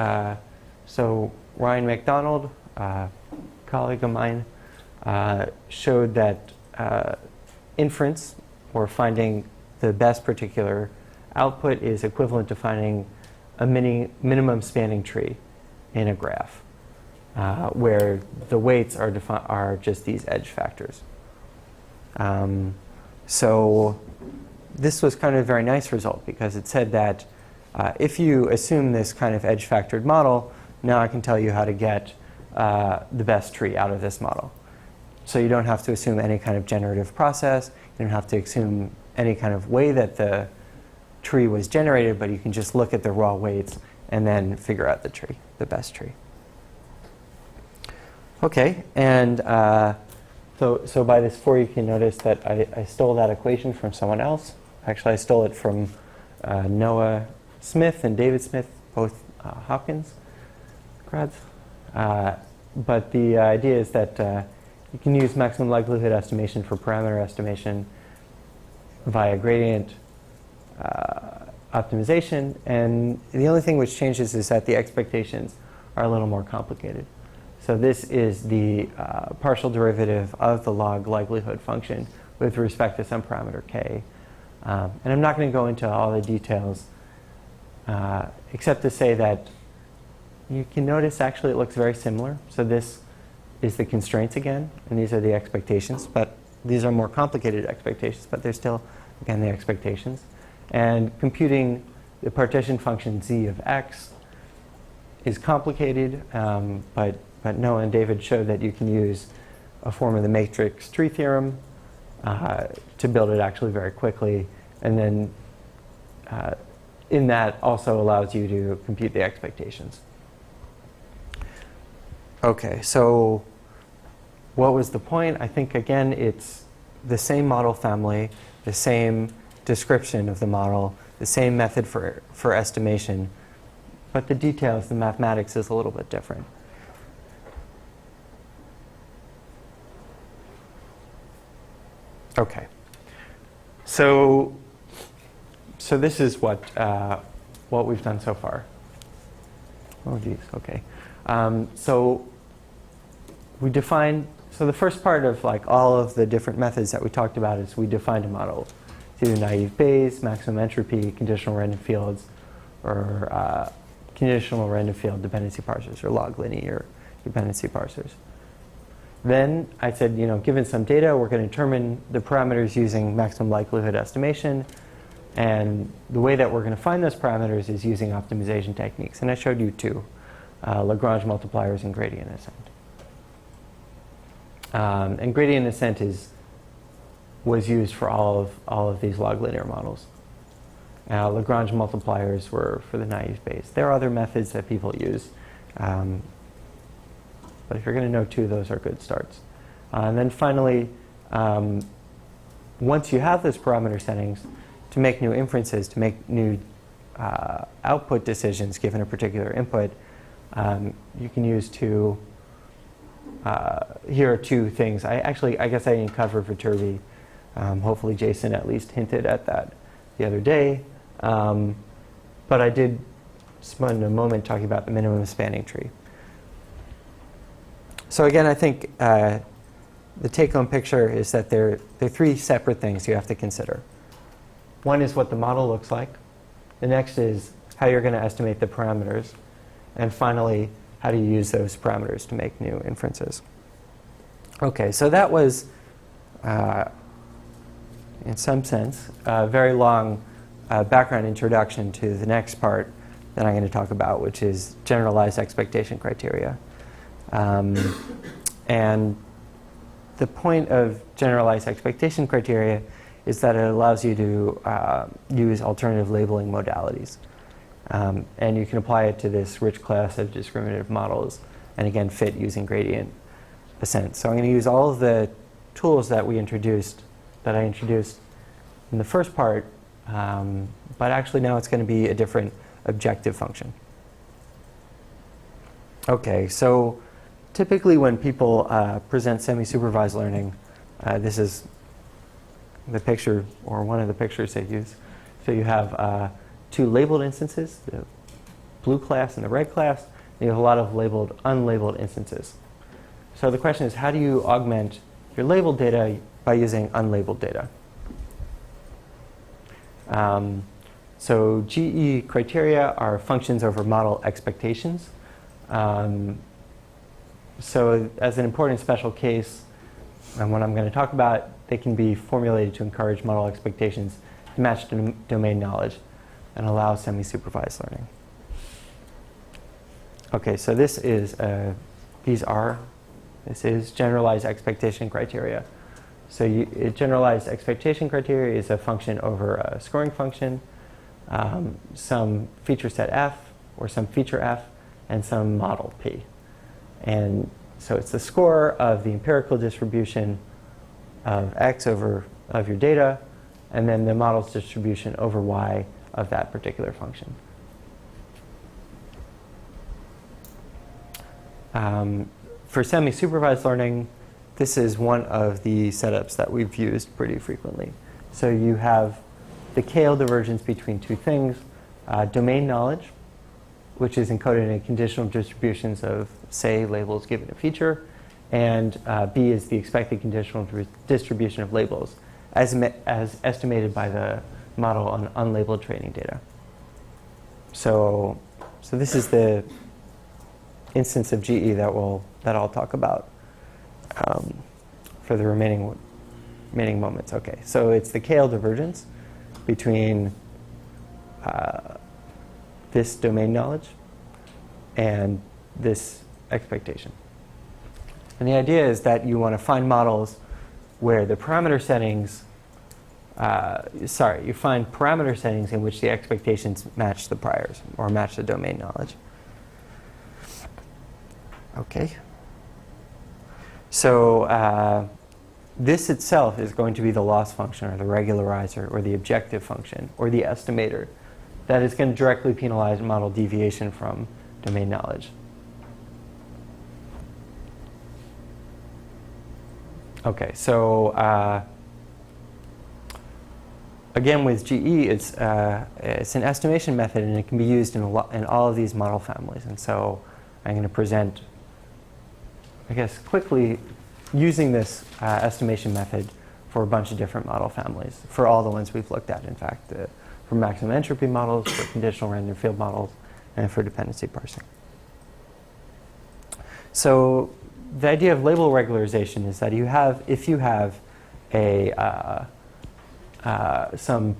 so Ryan McDonald, colleague of mine, showed that inference, or finding the best particular output, is equivalent to finding a minimum spanning tree in a graph, where the weights are just these edge factors. So this was kind of a very nice result because it said that if you assume this kind of edge factored model, now I can tell you how to get the best tree out of this model. So you don't have to assume any kind of generative process. You don't have to assume any kind of way that the tree was generated, but you can just look at the raw weights and then figure out the best tree. Okay, and so by this for, you can notice that I stole that equation from someone else. Actually, I stole it from Noah Smith and David Smith, both Hopkins grads. But the idea is that you can use maximum likelihood estimation for parameter estimation via gradient optimization, and the only thing which changes is that the expectations are a little more complicated. So this is the partial derivative of the log likelihood function with respect to some parameter k. And I'm not going to go into all the details, except to say that you can notice actually it looks very similar. So this is the constraints again, and these are the expectations. But these are more complicated expectations, but they're still, again, the expectations. And computing the partition function z of x is complicated, but Noah and David showed that you can use a form of the matrix tree theorem to build it actually very quickly. And then in that also allows you to compute the expectations. Okay, so what was the point? I think, again, it's the same model family, the same description of the model, the same method for estimation, but the details, the mathematics is a little bit different. Okay, so this is what we've done so far. Oh geez, okay. So we defined. So the first part of like all of the different methods that we talked about is we defined a model. It's either naive Bayes, maximum entropy, conditional random fields, or conditional random field dependency parsers, or log linear dependency parsers. Then I said, given some data, we're going to determine the parameters using maximum likelihood estimation. And the way that we're going to find those parameters is using optimization techniques. And I showed you two, Lagrange multipliers and gradient ascent. And gradient ascent was used for all of these log linear models. Lagrange multipliers were for the naive Bayes. There are other methods that people use. But if you're going to know two, those are good starts. And then finally, once you have those parameter settings, to make new inferences, to make new output decisions given a particular input, you can use two. Here are two things. I guess I didn't cover Viterbi. Hopefully Jason at least hinted at that the other day. But I did spend a moment talking about the minimum spanning tree. So again, I think the take-home picture is that there are three separate things you have to consider. One is what the model looks like. The next is how you're going to estimate the parameters. And finally, how do you use those parameters to make new inferences? Okay, so that was, in some sense, a very long background introduction to the next part that I'm going to talk about, which is generalized expectation criteria. And the point of generalized expectation criteria is that it allows you to use alternative labeling modalities. And you can apply it to this rich class of discriminative models, and again, fit using gradient ascent. So I'm going to use all of the tools that I introduced in the first part, but actually now it's going to be a different objective function. Okay, so typically when people present semi-supervised learning, this is the picture, or one of the pictures they use. So you have two labeled instances, the blue class and the red class, and you have a lot of unlabeled instances. So the question is, how do you augment your labeled data by using unlabeled data? So GE criteria are functions over model expectations. So as an important special case, and what I'm going to talk about, they can be formulated to encourage model expectations to match domain knowledge and allow semi-supervised learning. Okay, so this is generalized expectation criteria. So generalized expectation criteria is a function over a scoring function, some feature set f, or some feature f, and some model p. And so it's the score of the empirical distribution of x of your data, and then the model's distribution over y of that particular function. For semi-supervised learning, this is one of the setups that we've used pretty frequently. So you have the KL divergence between two things, domain knowledge, which is encoded in conditional distributions of, say, labels given a feature, and B is the expected conditional distribution of labels as estimated by the model on unlabeled training data. So this is the instance of GE that I'll talk about for the remaining moments. Okay, so it's the KL divergence between this domain knowledge and this expectation. And the idea is that you want to find models where the parameter settings, you find parameter settings in which the expectations match the priors or match the domain knowledge. Okay. So this itself is going to be the loss function or the regularizer or the objective function or the estimator that is going to directly penalize model deviation from domain knowledge. Okay, so again with GE, it's an estimation method and it can be used in all of these model families. And so I'm going to present, I guess, quickly using this estimation method for a bunch of different model families, for all the ones we've looked at, in fact, for maximum entropy models, for conditional random field models, and for dependency parsing. So the idea of label regularization is that if you have some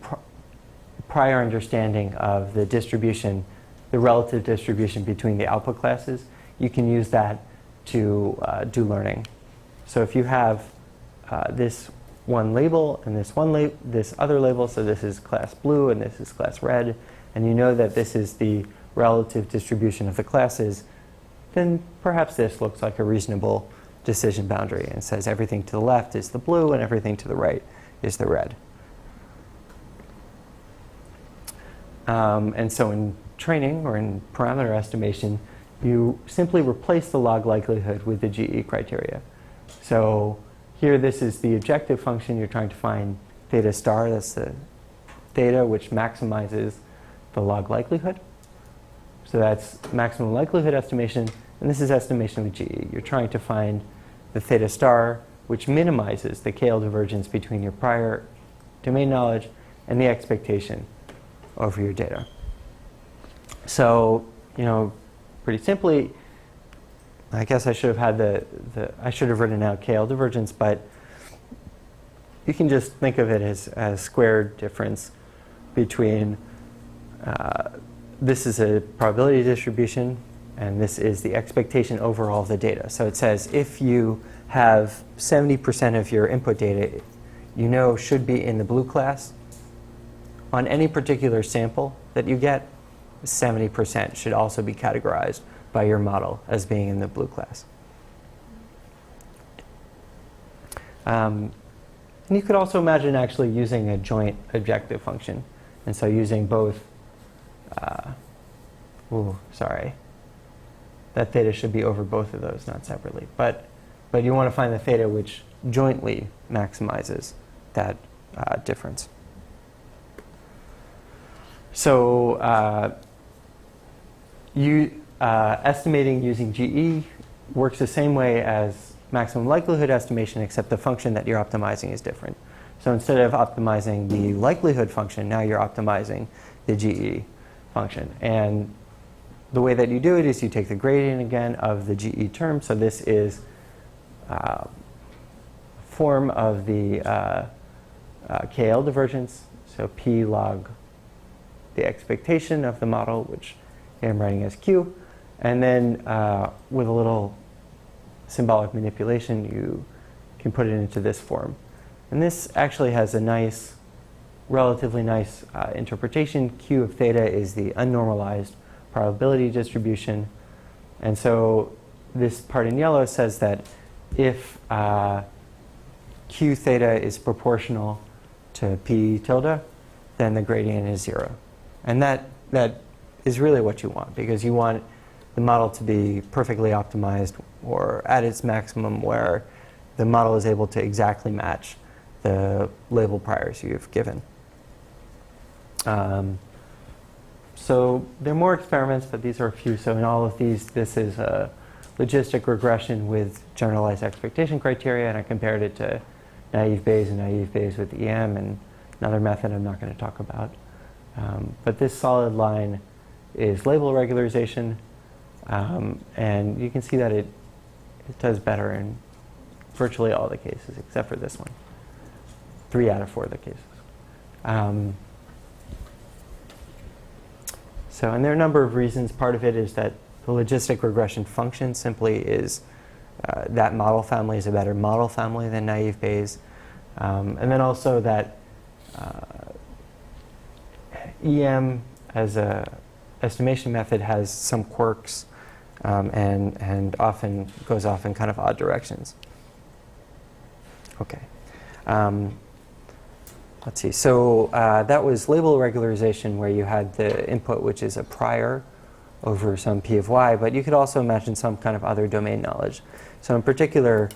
prior understanding of the distribution, the relative distribution between the output classes, you can use that to do learning. So if you have this one label and this other label, so this is class blue and this is class red, and you know that this is the relative distribution of the classes, then perhaps this looks like a reasonable decision boundary and says everything to the left is the blue and everything to the right is the red. And so in training or in parameter estimation, you simply replace the log likelihood with the GE criteria. So here this is the objective function. You're trying to find theta star. That's the theta which maximizes the log likelihood. So that's maximum likelihood estimation. And this is estimation with GE. You're trying to find the theta star, which minimizes the KL divergence between your prior domain knowledge and the expectation over your data. So, pretty simply, I guess I should have had I should have written out KL divergence, but you can just think of it as squared difference between this is a probability distribution, and this is the expectation over all of the data. So it says if you have 70% of your input data should be in the blue class, on any particular sample that you get, 70% should also be categorized by your model as being in the blue class. And you could also imagine actually using a joint objective function. And so using both, that theta should be over both of those, not separately. But you want to find the theta which jointly maximizes that difference. So estimating using GE works the same way as maximum likelihood estimation, except the function that you're optimizing is different. So instead of optimizing the likelihood function, now you're optimizing the GE function. And the way that you do it is you take the gradient again of the GE term. So this is form of the KL divergence. So P log the expectation of the model, which I'm writing as Q. And then with a little symbolic manipulation, you can put it into this form. And this actually has a relatively nice interpretation. Q of theta is the unnormalized probability distribution. And so this part in yellow says that if Q theta is proportional to P tilde, then the gradient is 0. And that is really what you want, because you want the model to be perfectly optimized or at its maximum where the model is able to exactly match the label priors you've given. So there are more experiments, but these are a few. So in all of these, this is a logistic regression with generalized expectation criteria, and I compared it to naive Bayes and naive Bayes with EM, and another method I'm not going to talk about. But this solid line is label regularization, and you can see that it does better in virtually all the cases, except for this one. 3 out of 4 of the cases. And there are a number of reasons. Part of it is that the logistic regression function simply is that model family is a better model family than naive Bayes. And then also that EM as a estimation method has some quirks and often goes off in kind of odd directions. Okay. Let's see. So that was label regularization, where you had the input, which is a prior over some P of Y, but you could also imagine some kind of other domain knowledge. So in particular,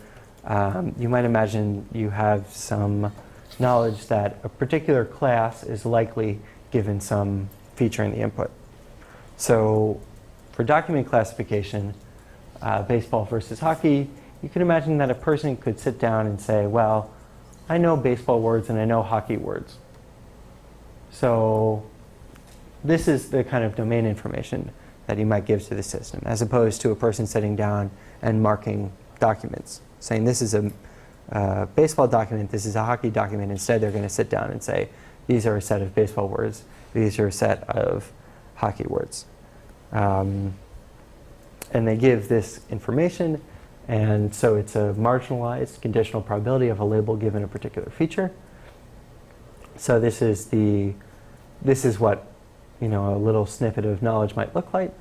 you might imagine you have some knowledge that a particular class is likely given some feature in the input. So for document classification, baseball versus hockey, you can imagine that a person could sit down and say, well, I know baseball words and I know hockey words. So this is the kind of domain information that you might give to the system, as opposed to a person sitting down and marking documents, saying this is a baseball document, this is a hockey document. Instead, they're going to sit down and say, these are a set of baseball words, these are a set of hockey words. And they give this information, and so it's a marginalized conditional probability of a label given a particular feature. So this is what a little snippet of knowledge might look like.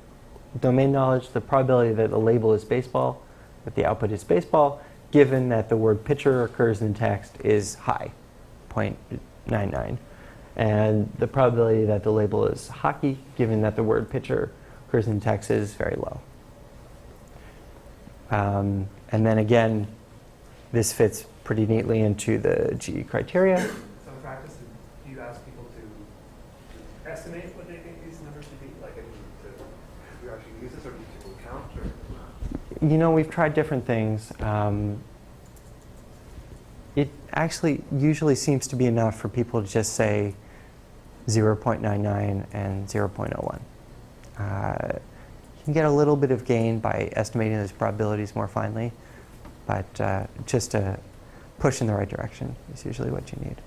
Domain knowledge, the probability that the label is baseball, that the output is baseball, given that the word pitcher occurs in text is high, 0.99. And the probability that the label is hockey, given that the word pitcher occurs in text, is very low. And then again, this fits pretty neatly into the GE criteria. So in practice, do you ask people to estimate what they think these numbers should be? Like, do you actually use this, or do you count? Or? We've tried different things. It actually usually seems to be enough for people to just say 0.99 and 0.01. You can get a little bit of gain by estimating those probabilities more finely, but just a push in the right direction is usually what you need.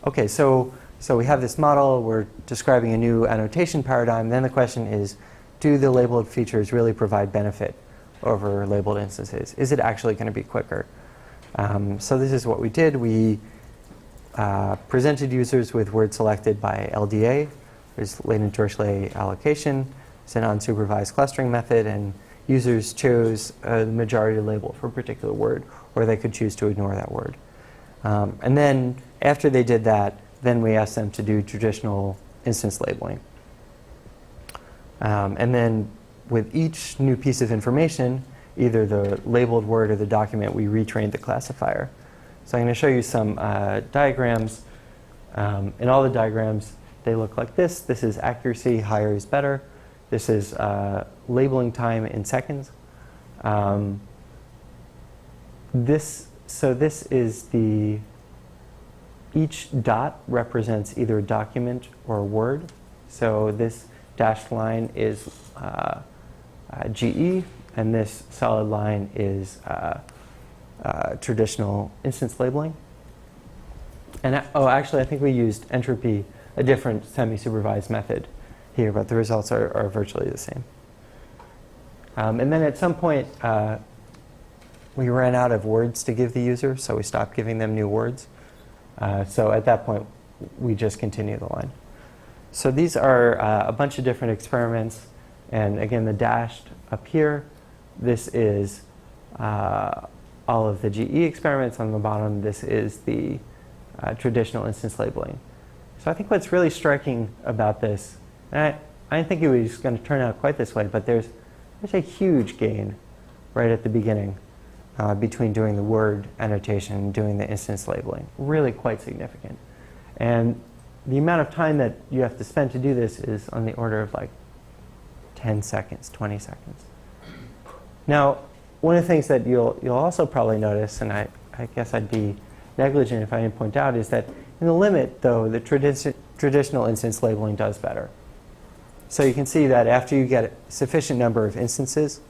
Okay, so we have this model. We're describing a new annotation paradigm. Then the question is, do the labeled features really provide benefit over labeled instances? Is it actually going to be quicker? So this is what we did. We presented users with words selected by LDA. There's latent Dirichlet allocation. It's an unsupervised clustering method, and users chose the majority label for a particular word, or they could choose to ignore that word. And then after they did that, then we asked them to do traditional instance labeling. And then with each new piece of information, either the labeled word or the document, we retrained the classifier. So I'm going to show you some diagrams. In all the diagrams, they look like this. This is accuracy, higher is better. This is labeling time in seconds. This is each dot represents either a document or a word. So this dashed line is GE, and this solid line is traditional instance labeling. And actually, I think we used Entropy, a different semi-supervised method here, but the results are virtually the same. And then at some point, we ran out of words to give the user, so we stopped giving them new words. So at that point, we just continue the line. So these are a bunch of different experiments. And again, the dashed up here, this is all of the GE experiments. On the bottom, this is the traditional instance labeling. So I think what's really striking about this, and I didn't think it was going to turn out quite this way, but there's a huge gain right at the beginning. between doing the word annotation and doing the instance labeling. Really quite significant. And the amount of time that you have to spend to do this is on the order of like 10 seconds, 20 seconds. Now, one of the things that you'll also probably notice, and I guess I'd be negligent if I didn't point out, is that in the limit, though, the traditional instance labeling does better. So you can see that after you get a sufficient number of instances,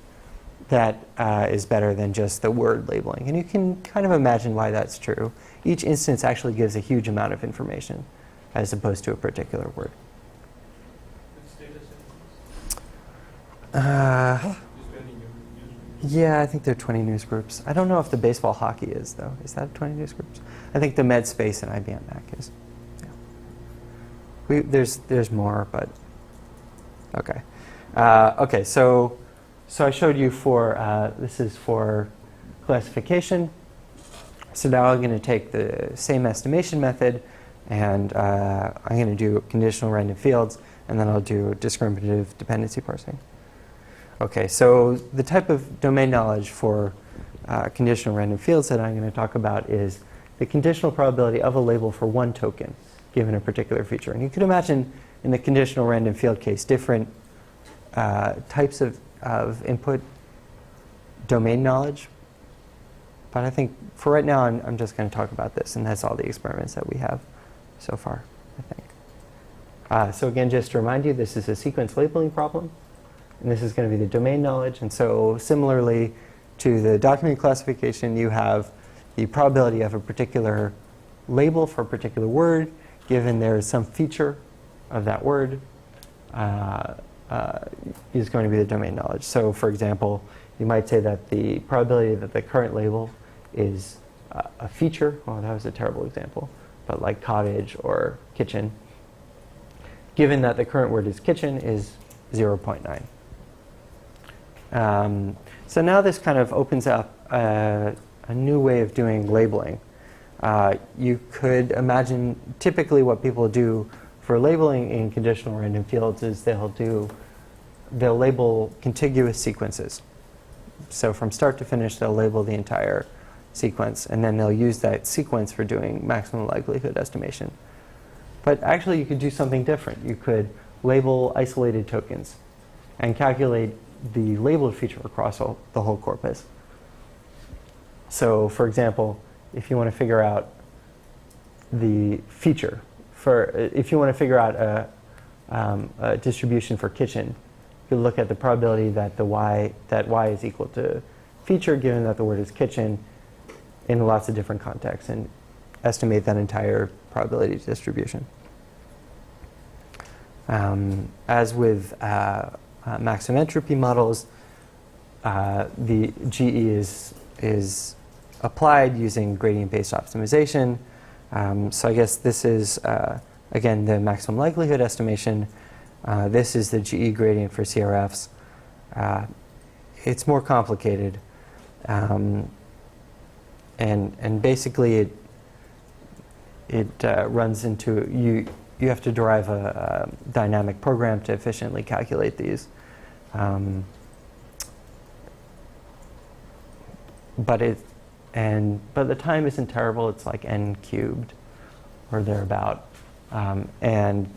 that is better than just the word labeling. And you can kind of imagine why that's true. Each instance actually gives a huge amount of information as opposed to a particular word. Yeah, I think there are 20 news groups. I don't know if the baseball hockey is, though. Is that 20 news groups? I think the Med Space and IBM Mac is. Yeah. There's more, but okay. Okay, so I showed you for, this is for classification. So now I'm going to take the same estimation method, and I'm going to do conditional random fields, and then I'll do discriminative dependency parsing. Okay, so the type of domain knowledge for conditional random fields that I'm going to talk about is the conditional probability of a label for one token given a particular feature. And you could imagine in the conditional random field case different types of input domain knowledge. But I think for right now, I'm just going to talk about this, and that's all the experiments that we have so far, I think. So again, just to remind you, this is a sequence labeling problem, and this is going to be the domain knowledge. And so similarly to the document classification, you have the probability of a particular label for a particular word, given there is some feature of that word, is going to be the domain knowledge. So for example, you might say that the probability that the current label is a feature, well, that was a terrible example, but like cottage or kitchen, given that the current word is kitchen, is 0.9. So now this kind of opens up a new way of doing labeling. You could imagine typically what people do for labeling in conditional random fields is they'll label contiguous sequences. So from start to finish, they'll label the entire sequence, and then they'll use that sequence for doing maximum likelihood estimation. But actually, you could do something different. You could label isolated tokens and calculate the labeled feature across the whole corpus. So for example, if you want to figure out the feature, if you want to figure out a distribution for kitchen, you look at the probability that y is equal to feature, given that the word is kitchen, in lots of different contexts, and estimate that entire probability distribution. As with maximum entropy models, the GE is applied using gradient-based optimization. So I guess this is, again, the maximum likelihood estimation. This is the GE gradient for CRFs. It's more complicated. And basically it runs into, you have to derive a dynamic program to efficiently calculate these. But the time isn't terrible. It's like n cubed or thereabout. And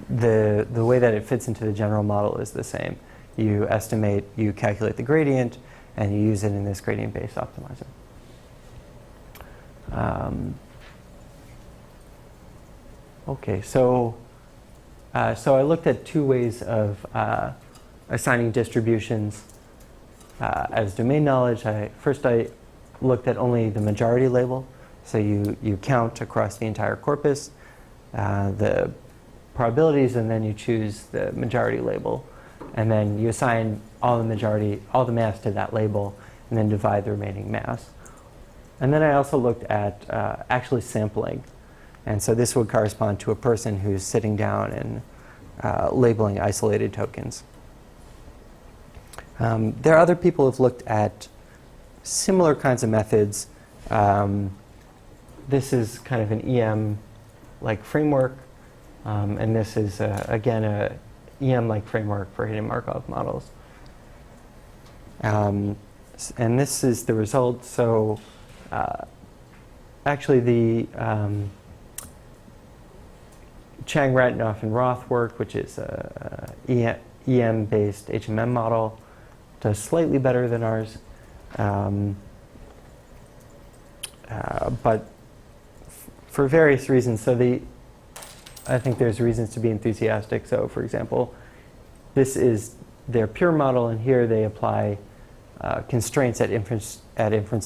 the way that it fits into the general model is the same. You estimate, you calculate the gradient, and you use it in this gradient-based optimizer. Okay, so I looked at two ways of assigning distributions as domain knowledge. First, I looked at only the majority label. So you count across the entire corpus the probabilities, and then you choose the majority label. And then you assign all the mass to that label, and then divide the remaining mass. And then I also looked at actually sampling. And so this would correspond to a person who's sitting down and labeling isolated tokens. There are other people who've looked at similar kinds of methods. This is kind of an EM-like framework. And this is, again, a EM-like framework for hidden Markov models. And this is the result. So actually the Chang, Ratnoff, and Roth work, which is a EM-based HMM model, does slightly better than ours. But for various reasons. So I think there's reasons to be enthusiastic. So for example, this is their pure model, and here they apply constraints at inference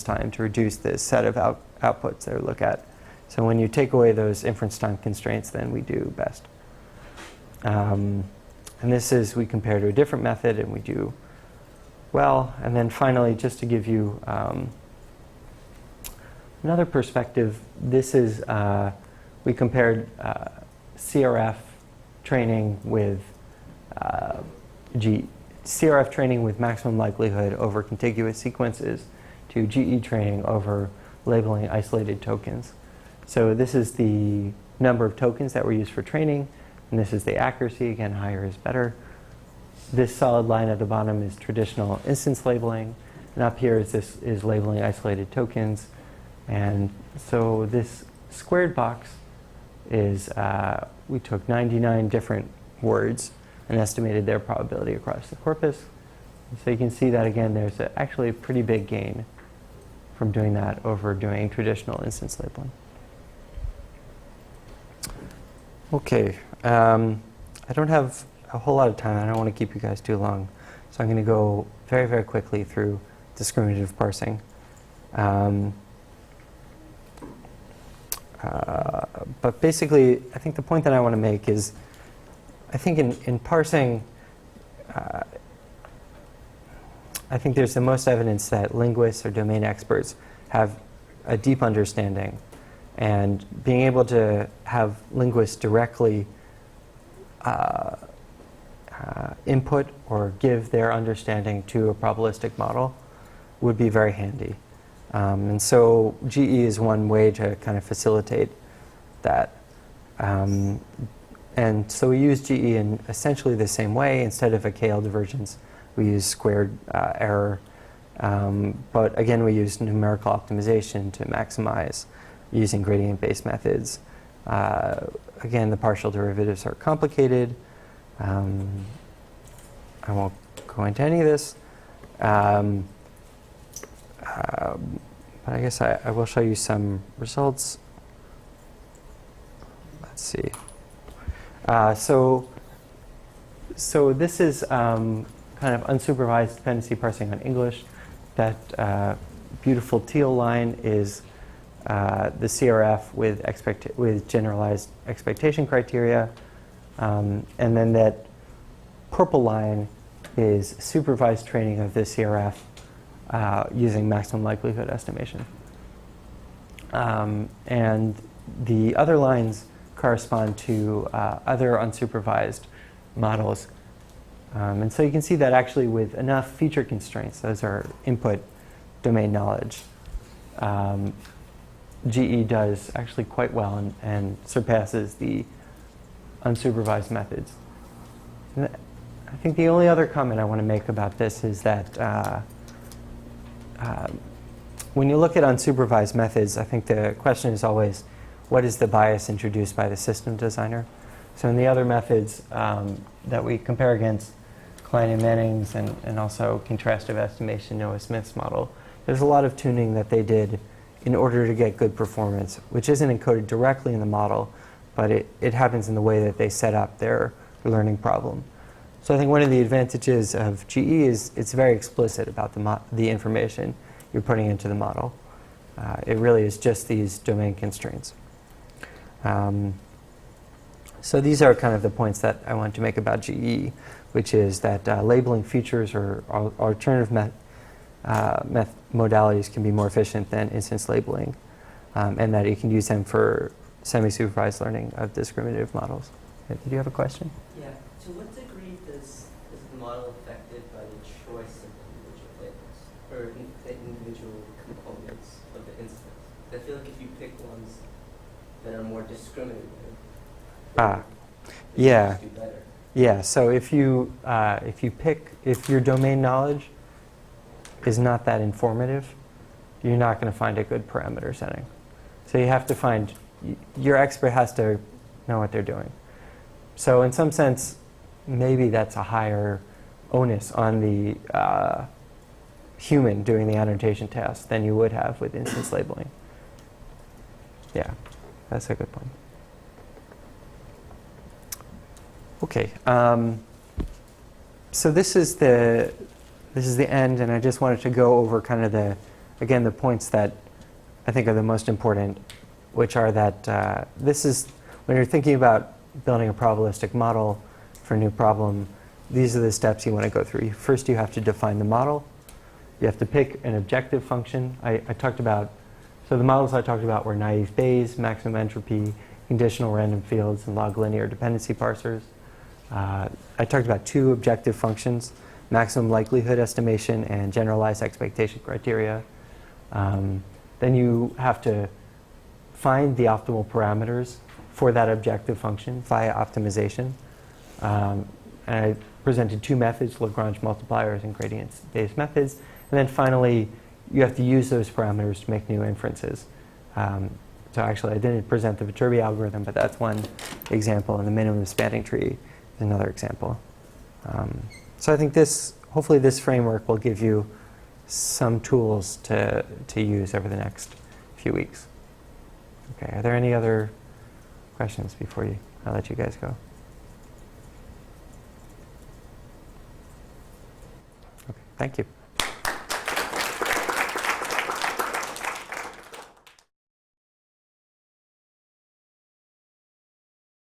time to reduce the set of outputs they look at. So when you take away those inference time constraints, then we do best. And this is, we compare to a different method, and we do well. And then finally, just to give you another perspective, this is, we compared CRF training with CRF training with maximum likelihood over contiguous sequences to GE training over labeling isolated tokens. So this is the number of tokens that were used for training, and this is the accuracy. Again, higher is better. This solid line at the bottom is traditional instance labeling, and up here is labeling isolated tokens. And so this squared box is, we took 99 different words and estimated their probability across the corpus. And so you can see that, again, there's actually a pretty big gain from doing that over doing traditional instance labeling. Okay, I don't have a whole lot of time. I don't want to keep you guys too long. So I'm going to go very, very quickly through discriminative parsing. But basically, I think the point that I want to make is, I think in parsing, I think there's the most evidence that linguists or domain experts have a deep understanding. And being able to have linguists directly input or give their understanding to a probabilistic model would be very handy. And so GE is one way to kind of facilitate that. And so we use GE in essentially the same way. Instead of a KL divergence, we use squared error. But again, we use numerical optimization to maximize using gradient-based methods. Again, the partial derivatives are complicated. I won't go into any of this. But I guess I will show you some results. Let's see. So this is kind of unsupervised dependency parsing on English. That beautiful teal line is the CRF with generalized expectation criteria. And then that purple line is supervised training of the CRF using maximum likelihood estimation. And the other lines correspond to other unsupervised models. And so you can see that actually with enough feature constraints, those are input domain knowledge, GE does actually quite well and surpasses the unsupervised methods. And I think the only other comment I want to make about this is that when you look at unsupervised methods, I think the question is always, what is the bias introduced by the system designer? So in the other methods that we compare against, Klein and Manning's and also contrastive estimation, Noah Smith's model, there's a lot of tuning that they did in order to get good performance, which isn't encoded directly in the model, but it happens in the way that they set up their learning problem. So I think one of the advantages of GE is it's very explicit about the information you're putting into the model. It really is just these domain constraints. So these are kind of the points that I want to make about GE, which is that labeling features or alternative modalities can be more efficient than instance labeling, and that you can use them for semi-supervised learning of discriminative models. Did you have a question? Yeah. To what degree is the model affected by the choice of individual labels or the individual components of the instance? I feel like if you pick ones that are more discriminative, yeah. do better. Yeah, so if your domain knowledge is not that informative, you're not going to find a good parameter setting. So you have to find, your expert has to know what they're doing. So in some sense, maybe that's a higher onus on the human doing the annotation task than you would have with instance labeling. Yeah, that's a good point. Okay, so this is the end, and I just wanted to go over kind of the points that I think are the most important, which are that this is, when you're thinking about building a probabilistic model for a new problem, these are the steps you want to go through. First, you have to define the model. You have to pick an objective function. I talked about, so the models I talked about were naive Bayes, maximum entropy, conditional random fields, and log linear dependency parsers. I talked about two objective functions, maximum likelihood estimation and generalized expectation criteria. Then you have to find the optimal parameters for that objective function via optimization. And I presented two methods, Lagrange multipliers and gradient-based methods. And then finally, you have to use those parameters to make new inferences. So actually, I didn't present the Viterbi algorithm, but that's one example, and the minimum spanning tree is another example. So I think hopefully this framework will give you some tools to use over the next few weeks. Okay, are there any other questions before I let you guys go? Okay, thank you.